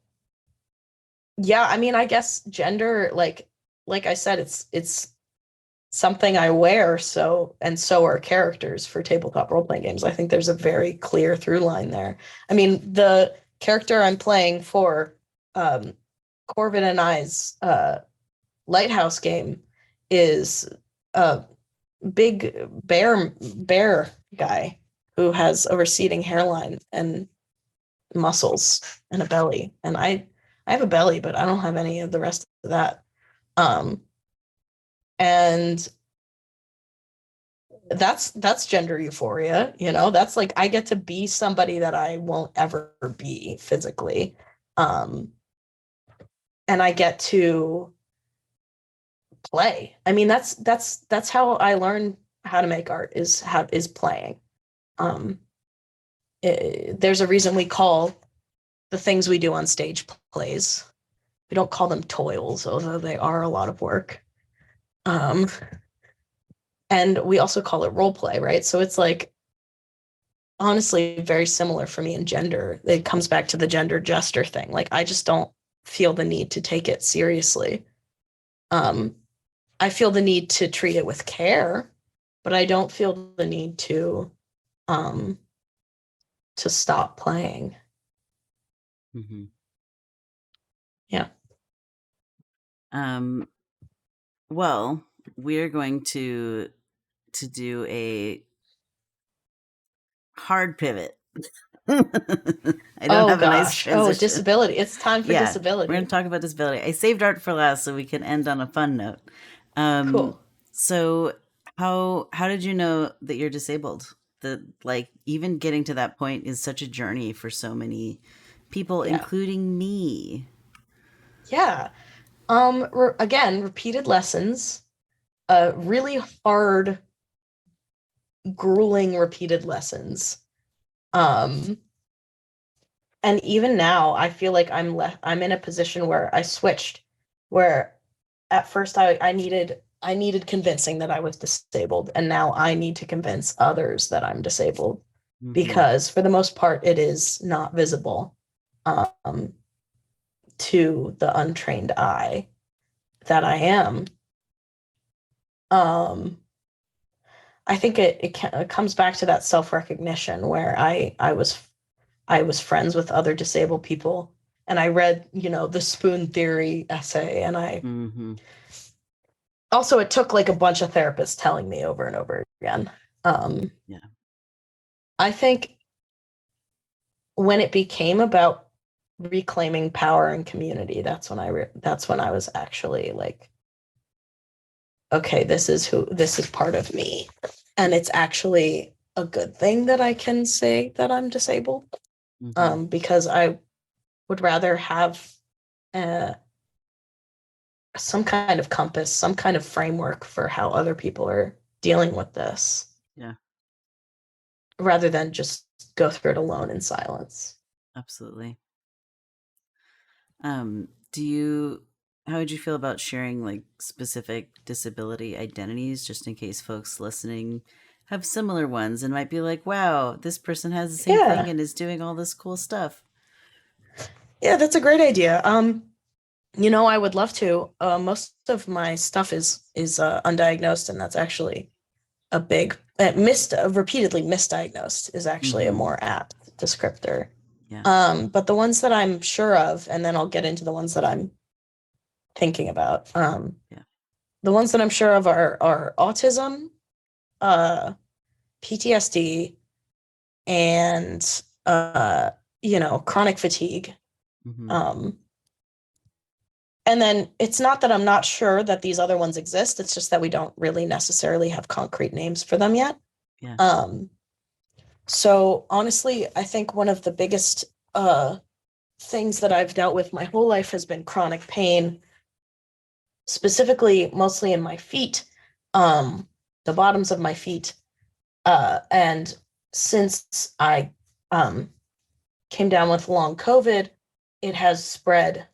yeah, I mean, I guess gender, like I said, it's something I wear, so are characters for tabletop role playing games. I think there's a very clear through line there. I mean, the character I'm playing for Corvin and I's Lighthouse game is a big bear guy who has a receding hairline and muscles and a belly. And I have a belly, but I don't have any of the rest of that. And that's gender euphoria, that's like I get to be somebody that I won't ever be physically. And I get to play. I mean, that's how I learn how to make art, is playing. There's a reason we call the things we do on stage plays. We don't call them toils, although they are a lot of work. And we also call it role play, right? So it's like, honestly, very similar for me in gender. It comes back to the gender jester thing. Like, I just don't feel the need to take it seriously. I feel the need to treat it with care, but I don't feel the need to stop playing. Mm-hmm. Yeah. Well, we're going to do a hard pivot. I don't have a nice transition. Disability. It's time for disability. We're going to talk about disability. I saved art for last so we can end on a fun note. Cool. So how did you know that you're disabled? That, like, even getting to that point is such a journey for so many people, including me. Yeah. Again, repeated lessons, really hard, grueling repeated lessons. And even now, I feel like I'm in a position where I switched, where at first I needed convincing that I was disabled, and now I need to convince others that I'm disabled, because for the most part it is not visible to the untrained eye that I am. I think it comes back to that self-recognition, where I was friends with other disabled people, and I read, the spoon theory essay, and I also, it took like a bunch of therapists telling me over and over again. I think when it became about reclaiming power and community, that's when I was actually like, okay, this is part of me, and it's actually a good thing that I can say that I'm disabled, because I would rather have some kind of compass, some kind of framework for how other people are dealing with this. Yeah. Rather than just go through it alone in silence. Absolutely. How would you feel about sharing like specific disability identities, just in case folks listening have similar ones and might be like, wow, this person has the same thing and is doing all this cool stuff? Yeah, that's a great idea. I would love to. Most of my stuff is undiagnosed, and that's actually big repeatedly misdiagnosed is actually a more apt descriptor. Yeah. But the ones that I'm sure of, and then I'll get into the ones that I'm thinking about. The ones that I'm sure of are autism, PTSD, and chronic fatigue. And then it's not that I'm not sure that these other ones exist. It's just that we don't really necessarily have concrete names for them yet. Yeah. So honestly, I think one of the biggest things that I've dealt with my whole life has been chronic pain, specifically mostly in my feet, the bottoms of my feet. And since I came down with long COVID, it has spread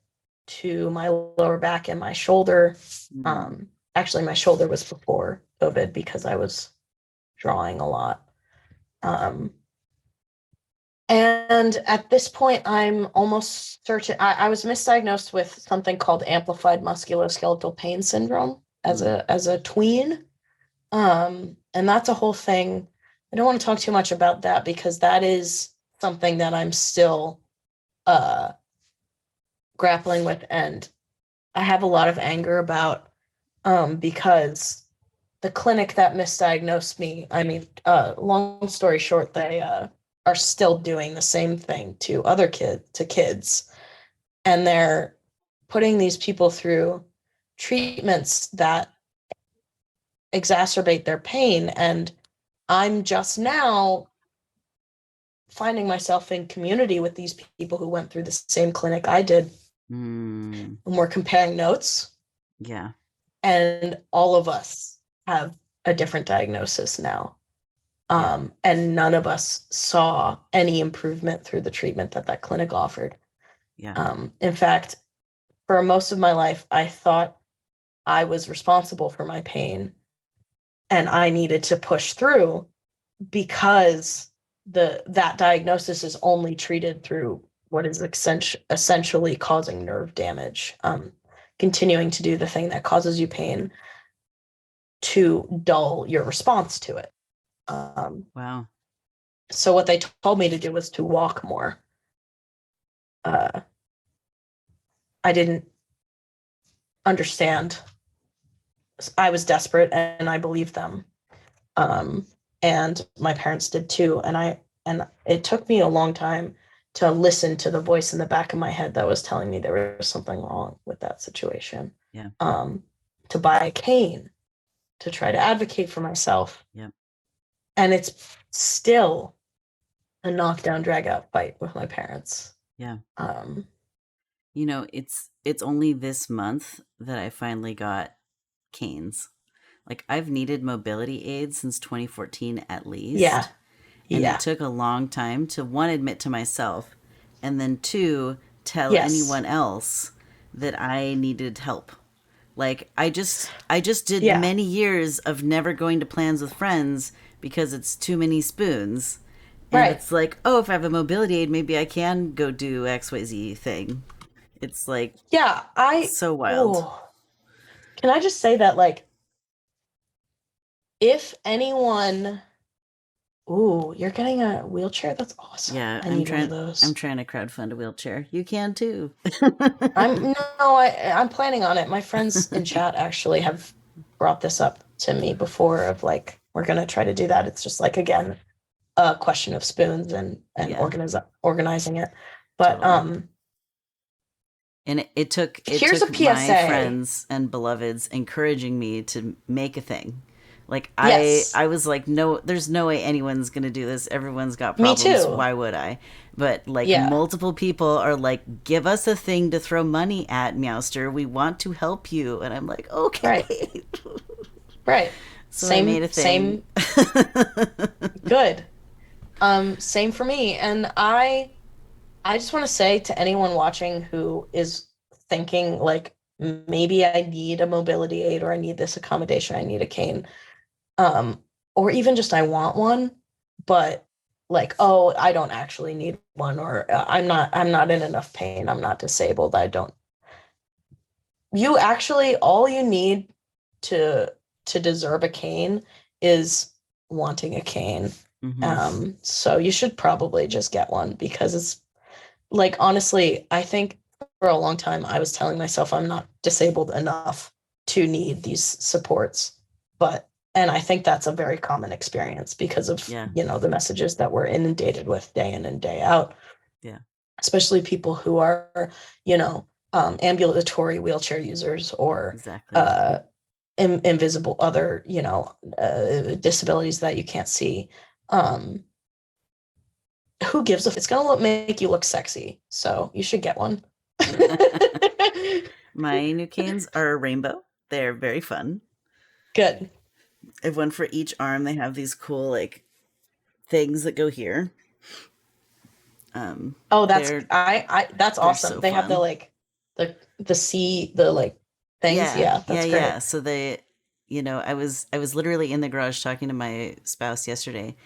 to my lower back and my shoulder. Actually, my shoulder was before COVID because I was drawing a lot. And at this point, I'm almost certain I was misdiagnosed with something called amplified musculoskeletal pain syndrome as a tween. And that's a whole thing. I don't want to talk too much about that because that is something that I'm still grappling with, and I have a lot of anger about because the clinic that misdiagnosed me, I mean, long story short, they are still doing the same thing to kids, and they're putting these people through treatments that exacerbate their pain. And I'm just now finding myself in community with these people who went through the same clinic I did. And we're comparing notes. Yeah. And all of us have a different diagnosis now. And none of us saw any improvement through the treatment that clinic offered. Yeah. In fact, for most of my life, I thought I was responsible for my pain and I needed to push through because that diagnosis is only treated through what is essentially causing nerve damage, continuing to do the thing that causes you pain to dull your response to it. Wow. So what they told me to do was to walk more. I didn't understand. I was desperate and I believed them. And my parents did too. And it took me a long time to listen to the voice in the back of my head that was telling me there was something wrong with that situation. Yeah. To buy a cane, to try to advocate for myself. Yeah. And it's still a knockdown, drag out fight with my parents. Yeah. It's only this month that I finally got canes. Like, I've needed mobility aids since 2014 at least. Yeah. And it took a long time to, one, admit to myself, and then two, tell anyone else that I needed help. Like, I just did many years of never going to plans with friends because it's too many spoons. And it's like, oh, if I have a mobility aid, maybe I can go do XYZ thing. It's like, so wild. Ooh. Can I just say that, like, if anyone, you're getting a wheelchair? That's awesome. Yeah, I need one of those. I'm trying to crowdfund a wheelchair. You can too. I'm planning on it. My friends in chat actually have brought this up to me before of like, we're going to try to do that. It's just like, again, a question of spoons and organizing it. But, totally. And it took my friends and beloveds encouraging me to make a thing. Like, I was like, no, there's no way anyone's going to do this. Everyone's got problems. Me too. Why would I? But like multiple people are like, give us a thing to throw money at, Meowster. We want to help you. And I'm like, okay. Right. So I made a thing. Good. Same for me. And I just want to say to anyone watching who is thinking like, maybe I need a mobility aid or I need this accommodation, I need a cane. Or even just I want one, but like, oh, I don't actually need one, or I'm not in enough pain, I'm not disabled, you actually, all you need to deserve a cane is wanting a cane. So you should probably just get one, because it's like, honestly, I think for a long time I was telling myself I'm not disabled enough to need these supports. And I think that's a very common experience because of, Yeah. the messages that we're inundated with day in and day out. Yeah. Especially people who are, ambulatory wheelchair users, or Exactly. Invisible other, disabilities that you can't see. Who gives a it's gonna make you look sexy, so you should get one. My new canes are a rainbow. They're very fun. Good. I have one for each arm. They have these cool like things that go here. Oh, that's that's awesome. So They have the fun. like the C the like things. Yeah, that's great. Yeah. So they, I was literally in the garage talking to my spouse yesterday,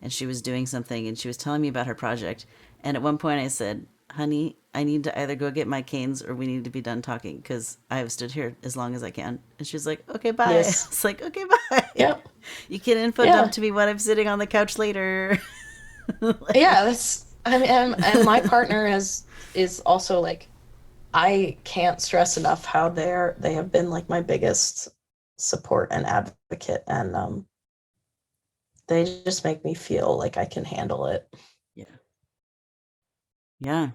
and she was doing something, and she was telling me about her project. And at one point, I said, "Honey, I need to either go get my canes, or we need to be done talking, because I have stood here as long as I can." And she was like, "Okay, bye." Yes. It's like, "Okay, bye." Yep. You can info dump to me when I'm sitting on the couch later. Yeah, that's I mean, and my partner is also like, I can't stress enough how they have been like my biggest support and advocate, and they just make me feel like I can handle it. Yeah. Yeah.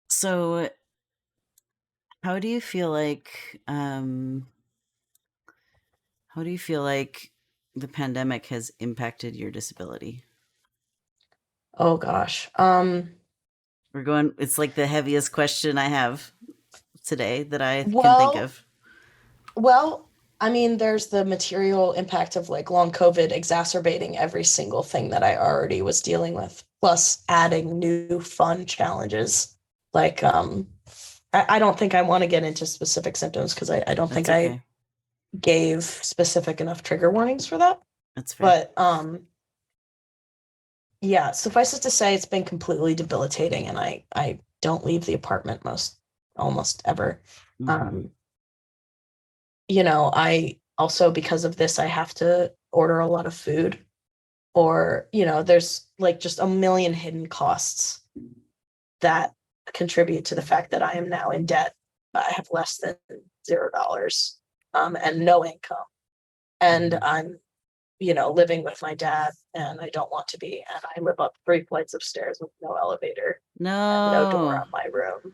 So how do you feel like the pandemic has impacted your disability? Oh gosh. It's like the heaviest question I have today that I can think Well, of. well, I mean, there's the material impact of like long COVID exacerbating every single thing that I already was dealing with, plus adding new fun challenges. Like, I don't think I want to get into specific symptoms, because I don't think That's okay. I gave specific enough trigger warnings for that. That's fair. But yeah, suffice it to say, it's been completely debilitating, and I don't leave the apartment almost ever. Um, I also, because of this, I have to order a lot of food, or, there's like just a million hidden costs that contribute to the fact that I am now in debt. I have less than $0, and no income. And I'm, living with my dad, and I don't want to be. And I live up 3 flights of stairs with no elevator and no door No. on my room.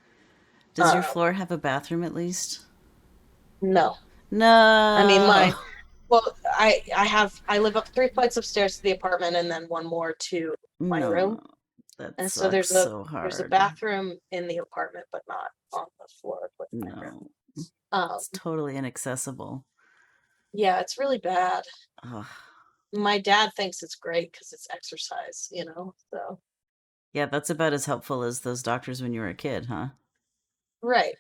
Does your floor have a bathroom at least? No. I mean, No. I live up 3 flights of stairs to the apartment, and then one more to my room. No. That And so sucks so there's a hard. bathroom in the apartment, but not on the floor with my room. It's totally inaccessible. Yeah, it's really bad. Ugh. My dad thinks it's great because it's exercise, so. Yeah, that's about as helpful as those doctors when you were a kid, huh? Right,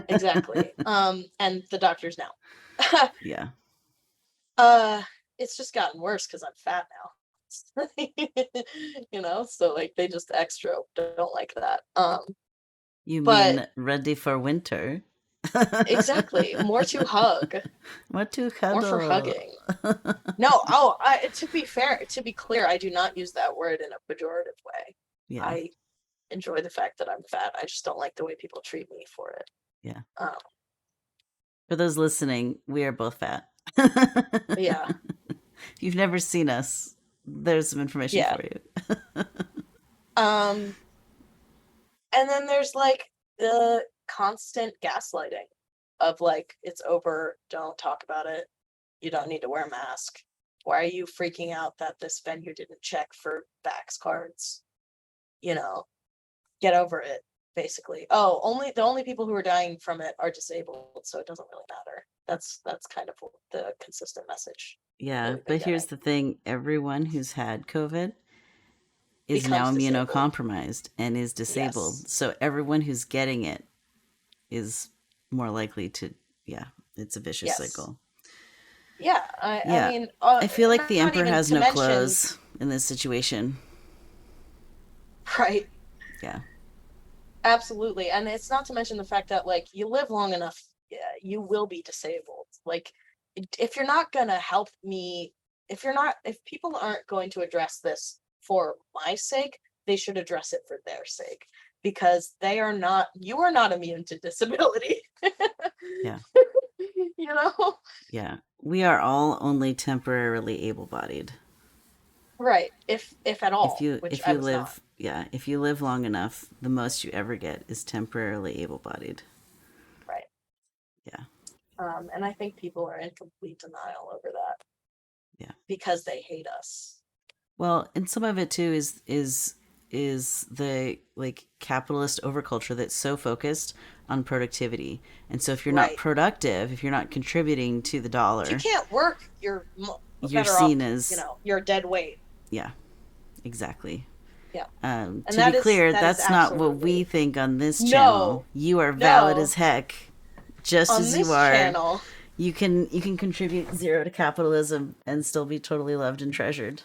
exactly. And the doctors now. Yeah. It's just gotten worse because I'm fat now. So like they just extra don't like that. You But mean ready for winter? exactly, more to hug. More to More for cuddle. hugging. No, to be fair, to be clear, I do not use that word in a pejorative way. Yeah. I enjoy the fact that I'm fat. I just don't like the way people treat me for it. Yeah. For those listening, we are both fat. Yeah. If you've never seen us, there's some information for you. And then there's like the constant gaslighting of like, it's over, don't talk about it, you don't need to wear a mask. Why are you freaking out that this venue didn't check for Vax cards? Get over it, basically. Oh, the only people who are dying from it are disabled, so it doesn't really matter. That's kind of the consistent message. Yeah, but here's the thing, everyone who's had COVID is now immunocompromised and is disabled. Yes. So everyone who's getting it is more likely to, it's a vicious cycle. Yeah, I mean, I feel like the emperor has no clothes in this situation. Right. Yeah. Absolutely. And it's not to mention the fact that like you live long enough, you will be disabled. Like if you're not gonna help me, if people aren't going to address this for my sake, they should address it for their sake, because you are not immune to disability. Yeah. You know? Yeah. We are all only temporarily able-bodied. Right. If at If all, you which if I you was not. live, yeah, if you live long enough, the most you ever get is temporarily able-bodied. Right. Yeah. And I think people are in complete denial over that Yeah. because they hate us. Well, and some of it too is the like capitalist overculture that's so focused on productivity. And so if you're not Right. productive, if you're not contributing to the If you dollar, can't work, you're you're better off, seen as, you're a dead weight. yeah, exactly. Yeah. And To be clear, that is that's not what we absolutely think on this channel. no, You are valid as no. heck, just On as you this are. channel, You can contribute zero to capitalism and still be totally loved and treasured.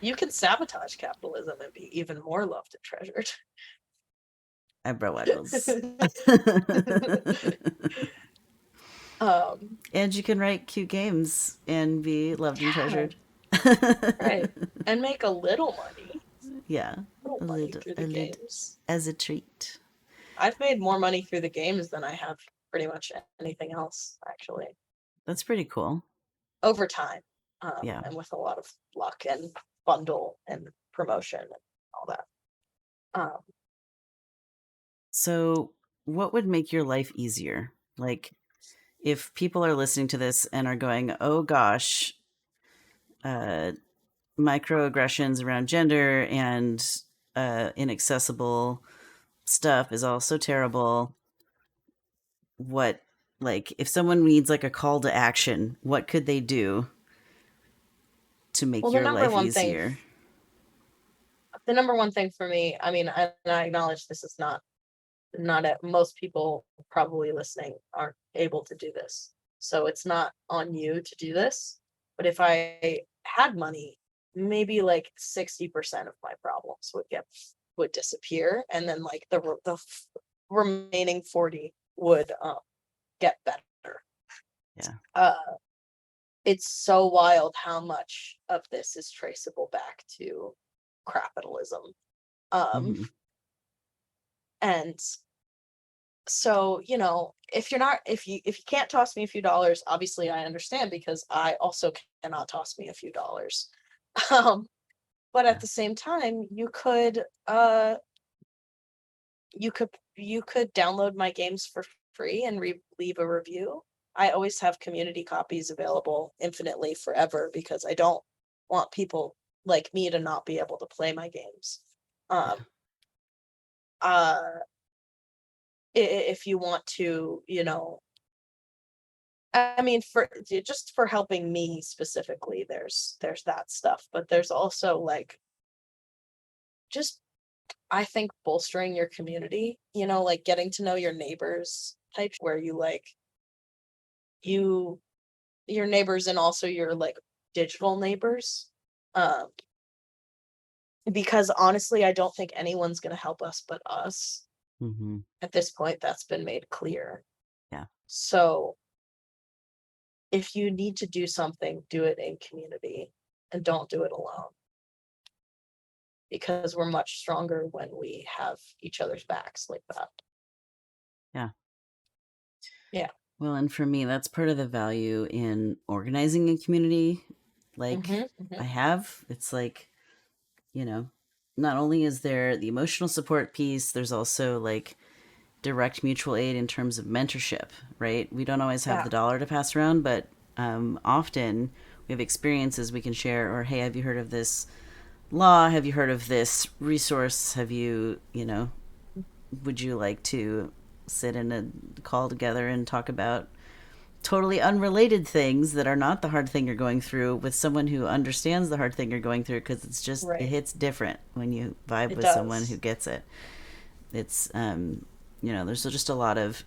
you can sabotage capitalism and be even more loved and treasured. Eyebrow waggles. um, And you can write cute games and be loved and yeah, treasured. right. And make a little money. Yeah, Little money through the a lid games. as a treat. I've made more money through the games than I have pretty much anything else, actually, That's pretty cool. over time, Yeah. and with a lot of luck and bundle and promotion and all that. Um, So, what would make your life easier? Like, if people are listening to this and are going, "Oh gosh, uh, microaggressions around gender and inaccessible stuff is all so terrible," what, like, if someone needs like a call to action, what could they do to well, make your life easier? the number one thing for me, I mean, I acknowledge this is not at most people probably listening aren't able to do this. So it's not on you to do this. But if I had money, maybe like 60% of my problems would disappear, and then like the remaining 40 would get better. Yeah. It's so wild how much of this is traceable back to capitalism. Mm-hmm. And so, if you can't toss me a few dollars, obviously I understand, because I also cannot toss me a few dollars. um but Yeah. at the same time, you could download my games for free and leave a review. I always have community copies available infinitely forever, because I don't want people like me to not be able to play my games. Yeah. um uh if you want to, I mean, for just for helping me specifically, there's that stuff, but there's also like, just, I think, bolstering your community, like getting to know your neighbors type, where you like you your neighbors and also your like digital neighbors. Um because honestly, I don't think anyone's going to help us but us. Mm-hmm. At this point, that's been made clear. Yeah. So if you need to do something, do it in community, and don't do it alone, because we're much stronger when we have each other's backs like that. Yeah. Yeah. Well, and for me, that's part of the value in organizing a community. Like Mm-hmm. it's like, not only is there the emotional support piece, there's also like direct mutual aid in terms of mentorship, right? We don't always have Yeah. the dollar to pass around, but often we have experiences we can share, or hey, have you heard of this law? Have you heard of this resource? Would you like to sit in a call together and talk about totally unrelated things that are not the hard thing you're going through with someone who understands the hard thing you're going through, because it Right. hits different when you vibe It with someone who does. gets it. It's there's just a lot of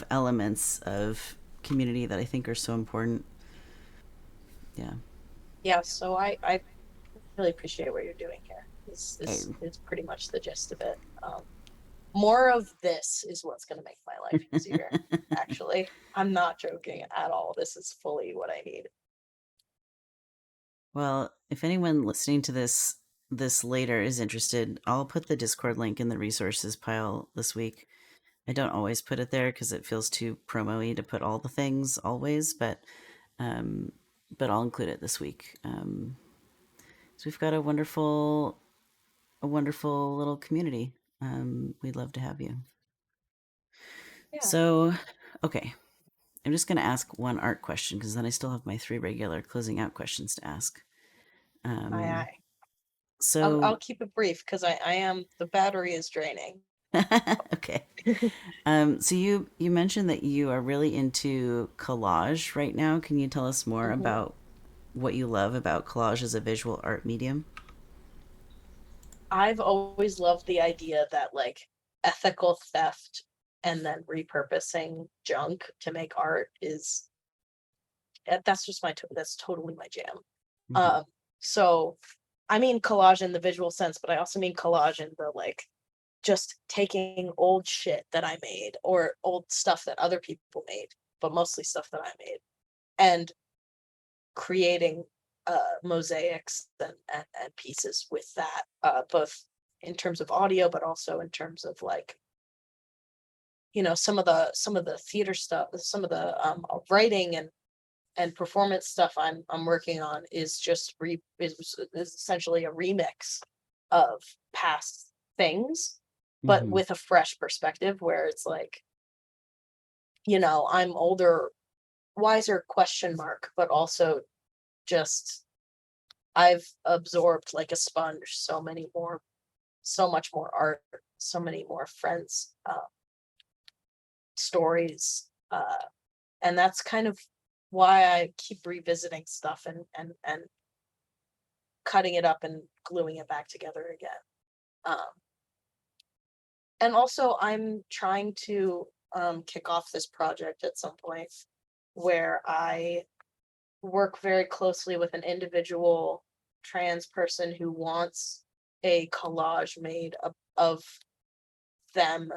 elements of community that I think are so important. Yeah. Yeah. So I really appreciate what you're doing here. This I, is pretty much the gist of it. more of this is what's going to make my life easier. Actually, I'm not joking at all. This is fully what I need. Well, if anyone listening to this later is interested, I'll put the Discord link in the resources pile this week. I don't always put it there because it feels too promo-y to put all the things always, um, but I'll include it this week. So we've got a wonderful little community. We'd love to have you. Yeah. So, okay, I'm just going to ask one art question because then I still have my 3 regular closing out questions to ask. Aye. So I'll keep it brief because I am, the battery is draining. okay. So you mentioned that you are really into collage right now. Can you tell us more about what you love about collage as a visual art medium? I've always loved the idea that like ethical theft and then repurposing junk to make art is that's just that's totally my jam. Mm-hmm. So I mean collage in the visual sense, but I also mean collage in the like just taking old shit that I made or old stuff that other people made, but mostly stuff that I made, and creating mosaics and pieces with that, both in terms of audio, but also in terms of like, you know, some of the theater stuff, some of the writing and performance stuff I'm working on is just is essentially a remix of past things, but Mm-hmm. with a fresh perspective where it's like, you know, I'm older, wiser question mark, but also just I've absorbed like a sponge so much more art, so many more friends, stories, and that's kind of why I keep revisiting stuff and cutting it up and gluing it back together again. And also, I'm trying to kick off this project at some point where I work very closely with an individual trans person who wants a collage made of them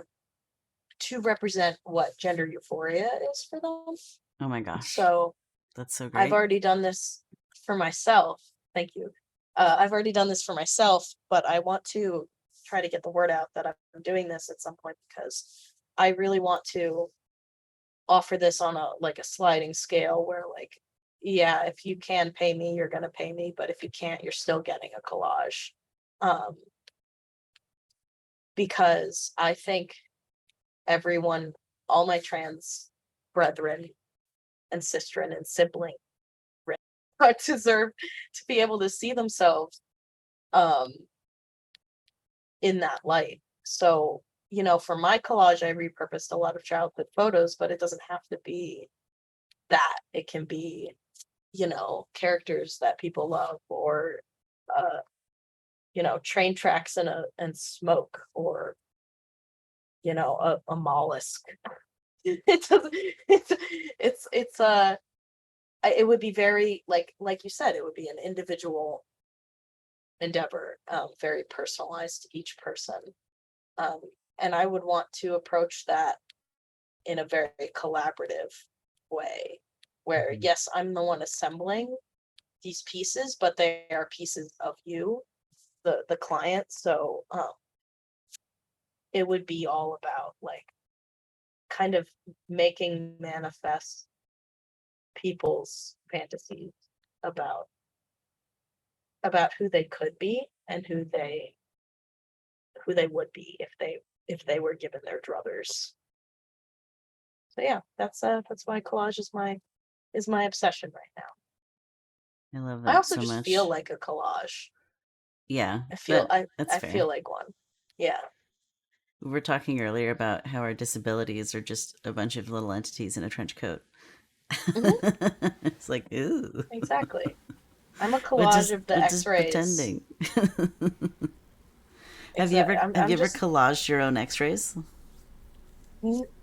to represent what gender euphoria is for them. Oh my gosh, So that's so I've great. already done this for myself. Thank you. I've already done this for myself, but I want to try to get the word out that I'm doing this at some point because I really want to offer this on a like a sliding scale where like, yeah, if you can pay me, you're gonna pay me, but if you can't, you're still getting a collage. Um, because I think everyone, all my trans brethren and sistren and sibling deserve to be able to see themselves um in that light. So, you know, for my collage, I repurposed a lot of childhood photos, but it doesn't have to be that. It can be, you know, characters that people love, or uh, you know, train tracks and smoke, or you know, a mollusk. It doesn't. It's it would be very like you said, it would be an individual endeavor, very personalized to each person, um, and I would want to approach that in a very collaborative way, where Mm-hmm. yes, I'm the one assembling these pieces, but they are pieces of you, the client. So it would be all about like kind of making manifest people's fantasies about who they could be and who they would be if they were given their druthers. So yeah, that's why collage is my obsession right now. I love I that also so just feel much. like a collage. Yeah, I feel that that's I feel fair. like one. Yeah. We were talking earlier about how our disabilities are just a bunch of little entities in a trench coat. Hmm. It's like, ooh, Exactly. I'm a collage of the we're just X-rays. pretending. Exactly. Have I'm you ever just collaged your own X-rays?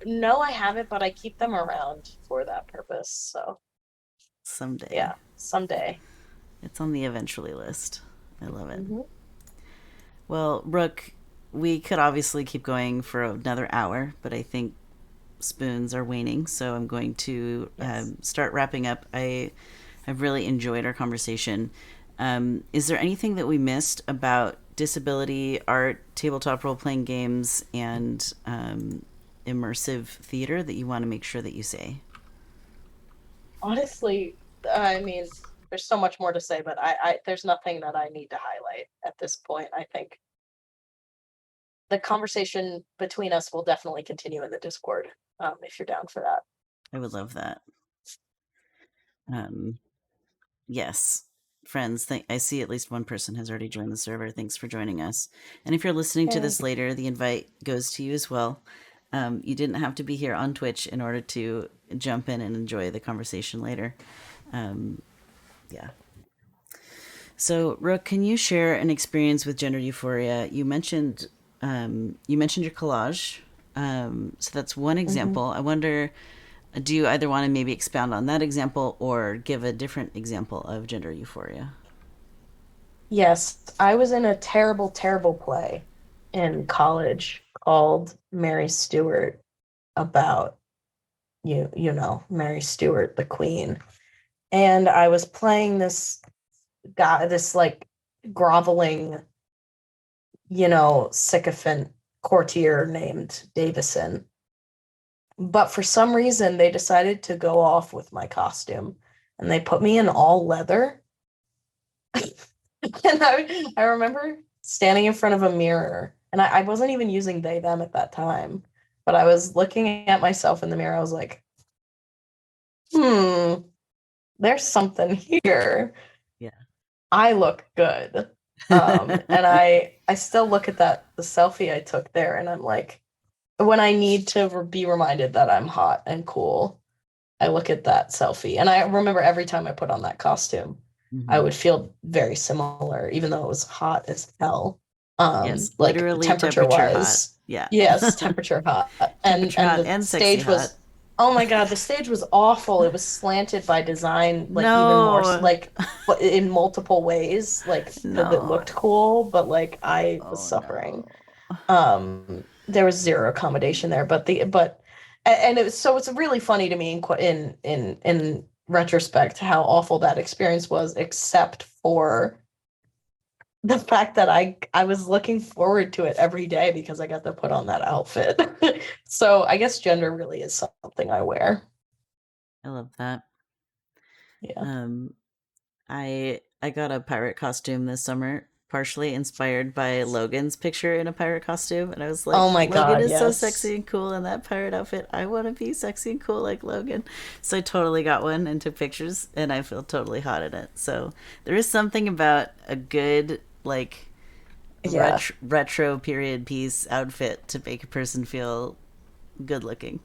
no, I haven't, but I keep them around for that purpose. So Someday. yeah, someday. It's on the eventually list. I love it. Hmm. Well, Rook, we could obviously keep going for another hour, but I think spoons are waning, so I'm going to Yes. start wrapping up. I've really enjoyed our conversation. Is there anything that we missed about disability, art, tabletop role playing games, and immersive theater that you want to make sure that you say? Honestly, I mean, there's so much more to say, but I there's nothing that I need to highlight at this point. I think the conversation between us will definitely continue in the Discord, if you're down for that. I would love that. Um, yes. Friends, I see at least one person has already joined the server. Thanks for joining us. And if you're listening to Yay. this later, the invite goes to you as well. You didn't have to be here on Twitch in order to jump in and enjoy the conversation later. Yeah. So, Rook, can you share an experience with gender euphoria? You mentioned your collage. So that's one Mhm. example. I wonder, do you either want to maybe expound on that example or give a different example of gender euphoria? Yes, I was in a terrible, terrible play in college called Mary Stuart about Mary Stuart, the Queen. And I was playing this guy, this like groveling, sycophant courtier named Davison. But for some reason, they decided to go off with my costume and they put me in all leather. And I remember standing in front of a mirror, and I wasn't even using they, them at that time, but I was looking at myself in the mirror. I was like, there's something here. Yeah. I look good. And I still look at the selfie I took there, and I'm like, when I need to be reminded that I'm hot and cool, I look at that selfie. And I remember every time I put on that costume, I Mm-hmm. would feel very similar, even though it was hot as hell. Yes, Like literally temperature temperature hot. wise. Yeah. Yes, temperature hot. And Temperature and hot the and sexy stage hot. was, oh my God, the stage was awful. It was slanted by design, like even more No. like in multiple ways, like because it looked No. cool, but like I was Oh suffering. no. There was zero accommodation there, and it was, so it's really funny to me in retrospect how awful that experience was, except for the fact that I was looking forward to it every day because I got to put on that outfit. So I guess gender really is something I wear. I love that. Yeah. Um, I got a pirate costume this summer, partially inspired by Logan's picture in a pirate costume, and I was Oh like, my Logan God, is so yes. sexy and cool in that pirate outfit. I want to be sexy and cool like Logan. So I totally got one and took pictures, and I feel totally hot in it. So there is something about a good like Yeah. retro period piece outfit to make a person feel good looking.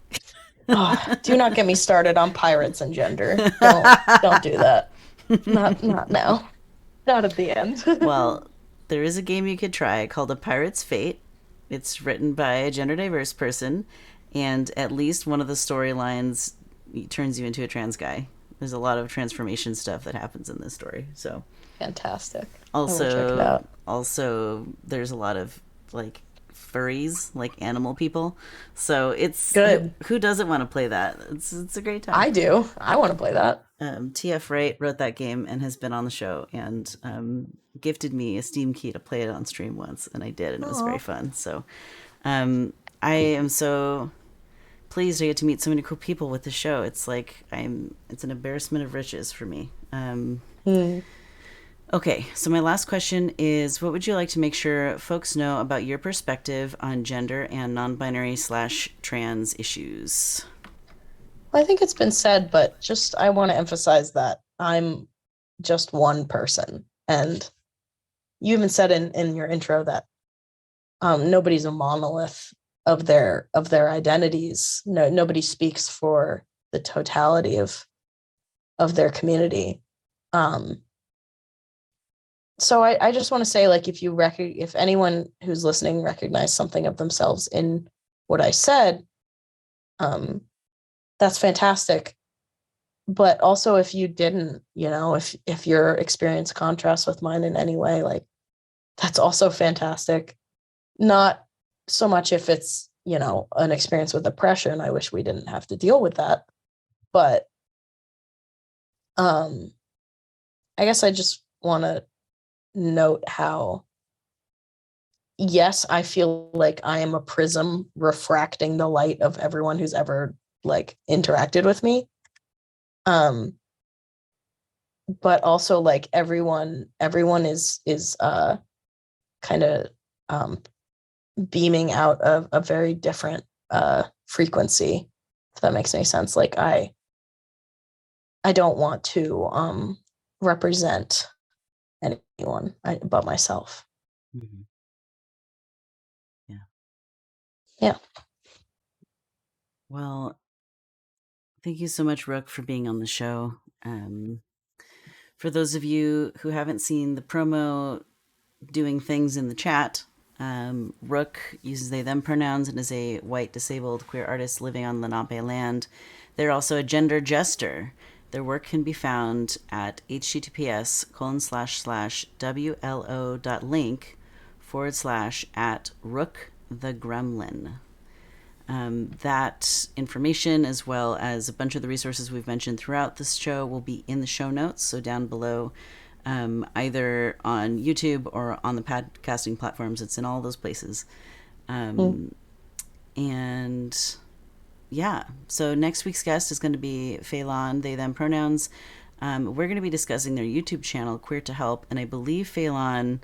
Oh, do not get me started on pirates and gender. Don't do that. Not now. Not at the end. Well, there is a game you could try called A Pirate's Fate. It's written by a gender diverse person, and at least one of the storylines turns you into a trans guy. There's a lot of transformation stuff that happens in this story. So, Fantastic. I will check it also, out. there's a lot of like furries, like animal people. So it's Good. who doesn't want to play that? It's a great time. I do. I want to play that. TF Wright wrote that game and has been on the show and gifted me a Steam key to play it on stream once, and I did, and it was very Oh, fun. So I am so pleased I get to meet so many cool people with the show. It's like it's an embarrassment of riches for me. Okay, so my last question is, what would you like to make sure folks know about your perspective on gender and non-binary / trans issues? I think it's been said, but just I want to emphasize that I'm just one person. And you even said in your intro that nobody's a monolith of their identities. No, nobody speaks for the totality of their community. Um, so I just want to say, like, if anyone who's listening recognized something of themselves in what I said, um, that's fantastic. But also, if you didn't, if your experience contrasts with mine in any way, like, that's also fantastic. Not so much if it's, you know, an experience with oppression. I wish we didn't have to deal with that. But I guess I just want to note how, yes, I feel like I am a prism refracting the light of everyone who's ever like interacted with me. But also like everyone is kind of beaming out of a very different frequency, if that makes any sense. Like I don't want to represent anyone but myself. Mm-hmm. Yeah. Yeah. Well, thank you so much, Rook, for being on the show. For those of you who haven't seen the promo doing things in the chat, Rook uses they them pronouns and is a white disabled queer artist living on Lenape land. They're also a gender jester. Their work can be found at https://wlo.link/at Rook the Gremlin. That information, as well as a bunch of the resources we've mentioned throughout this show, will be in the show notes. So down below, either on YouTube or on the podcasting platforms, it's in all those places. And yeah, so next week's guest is going to be Phelan, they, them pronouns. We're going to be discussing their YouTube channel, Queer to Help, and I believe Phelan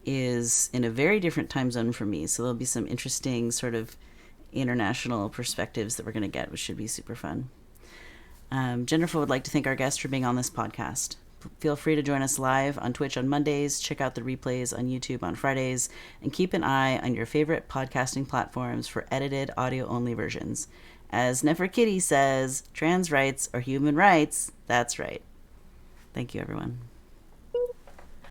is in a very different time zone from me. So there'll be some interesting sort of international perspectives that we're going to get, which should be super fun. Genderful would like to thank our guests for being on this podcast. Feel free to join us live on Twitch on Mondays, check out the replays on YouTube on Fridays, and keep an eye on your favorite podcasting platforms for edited audio-only versions. As Neferkitty says, trans rights are human rights. That's right. Thank you, everyone.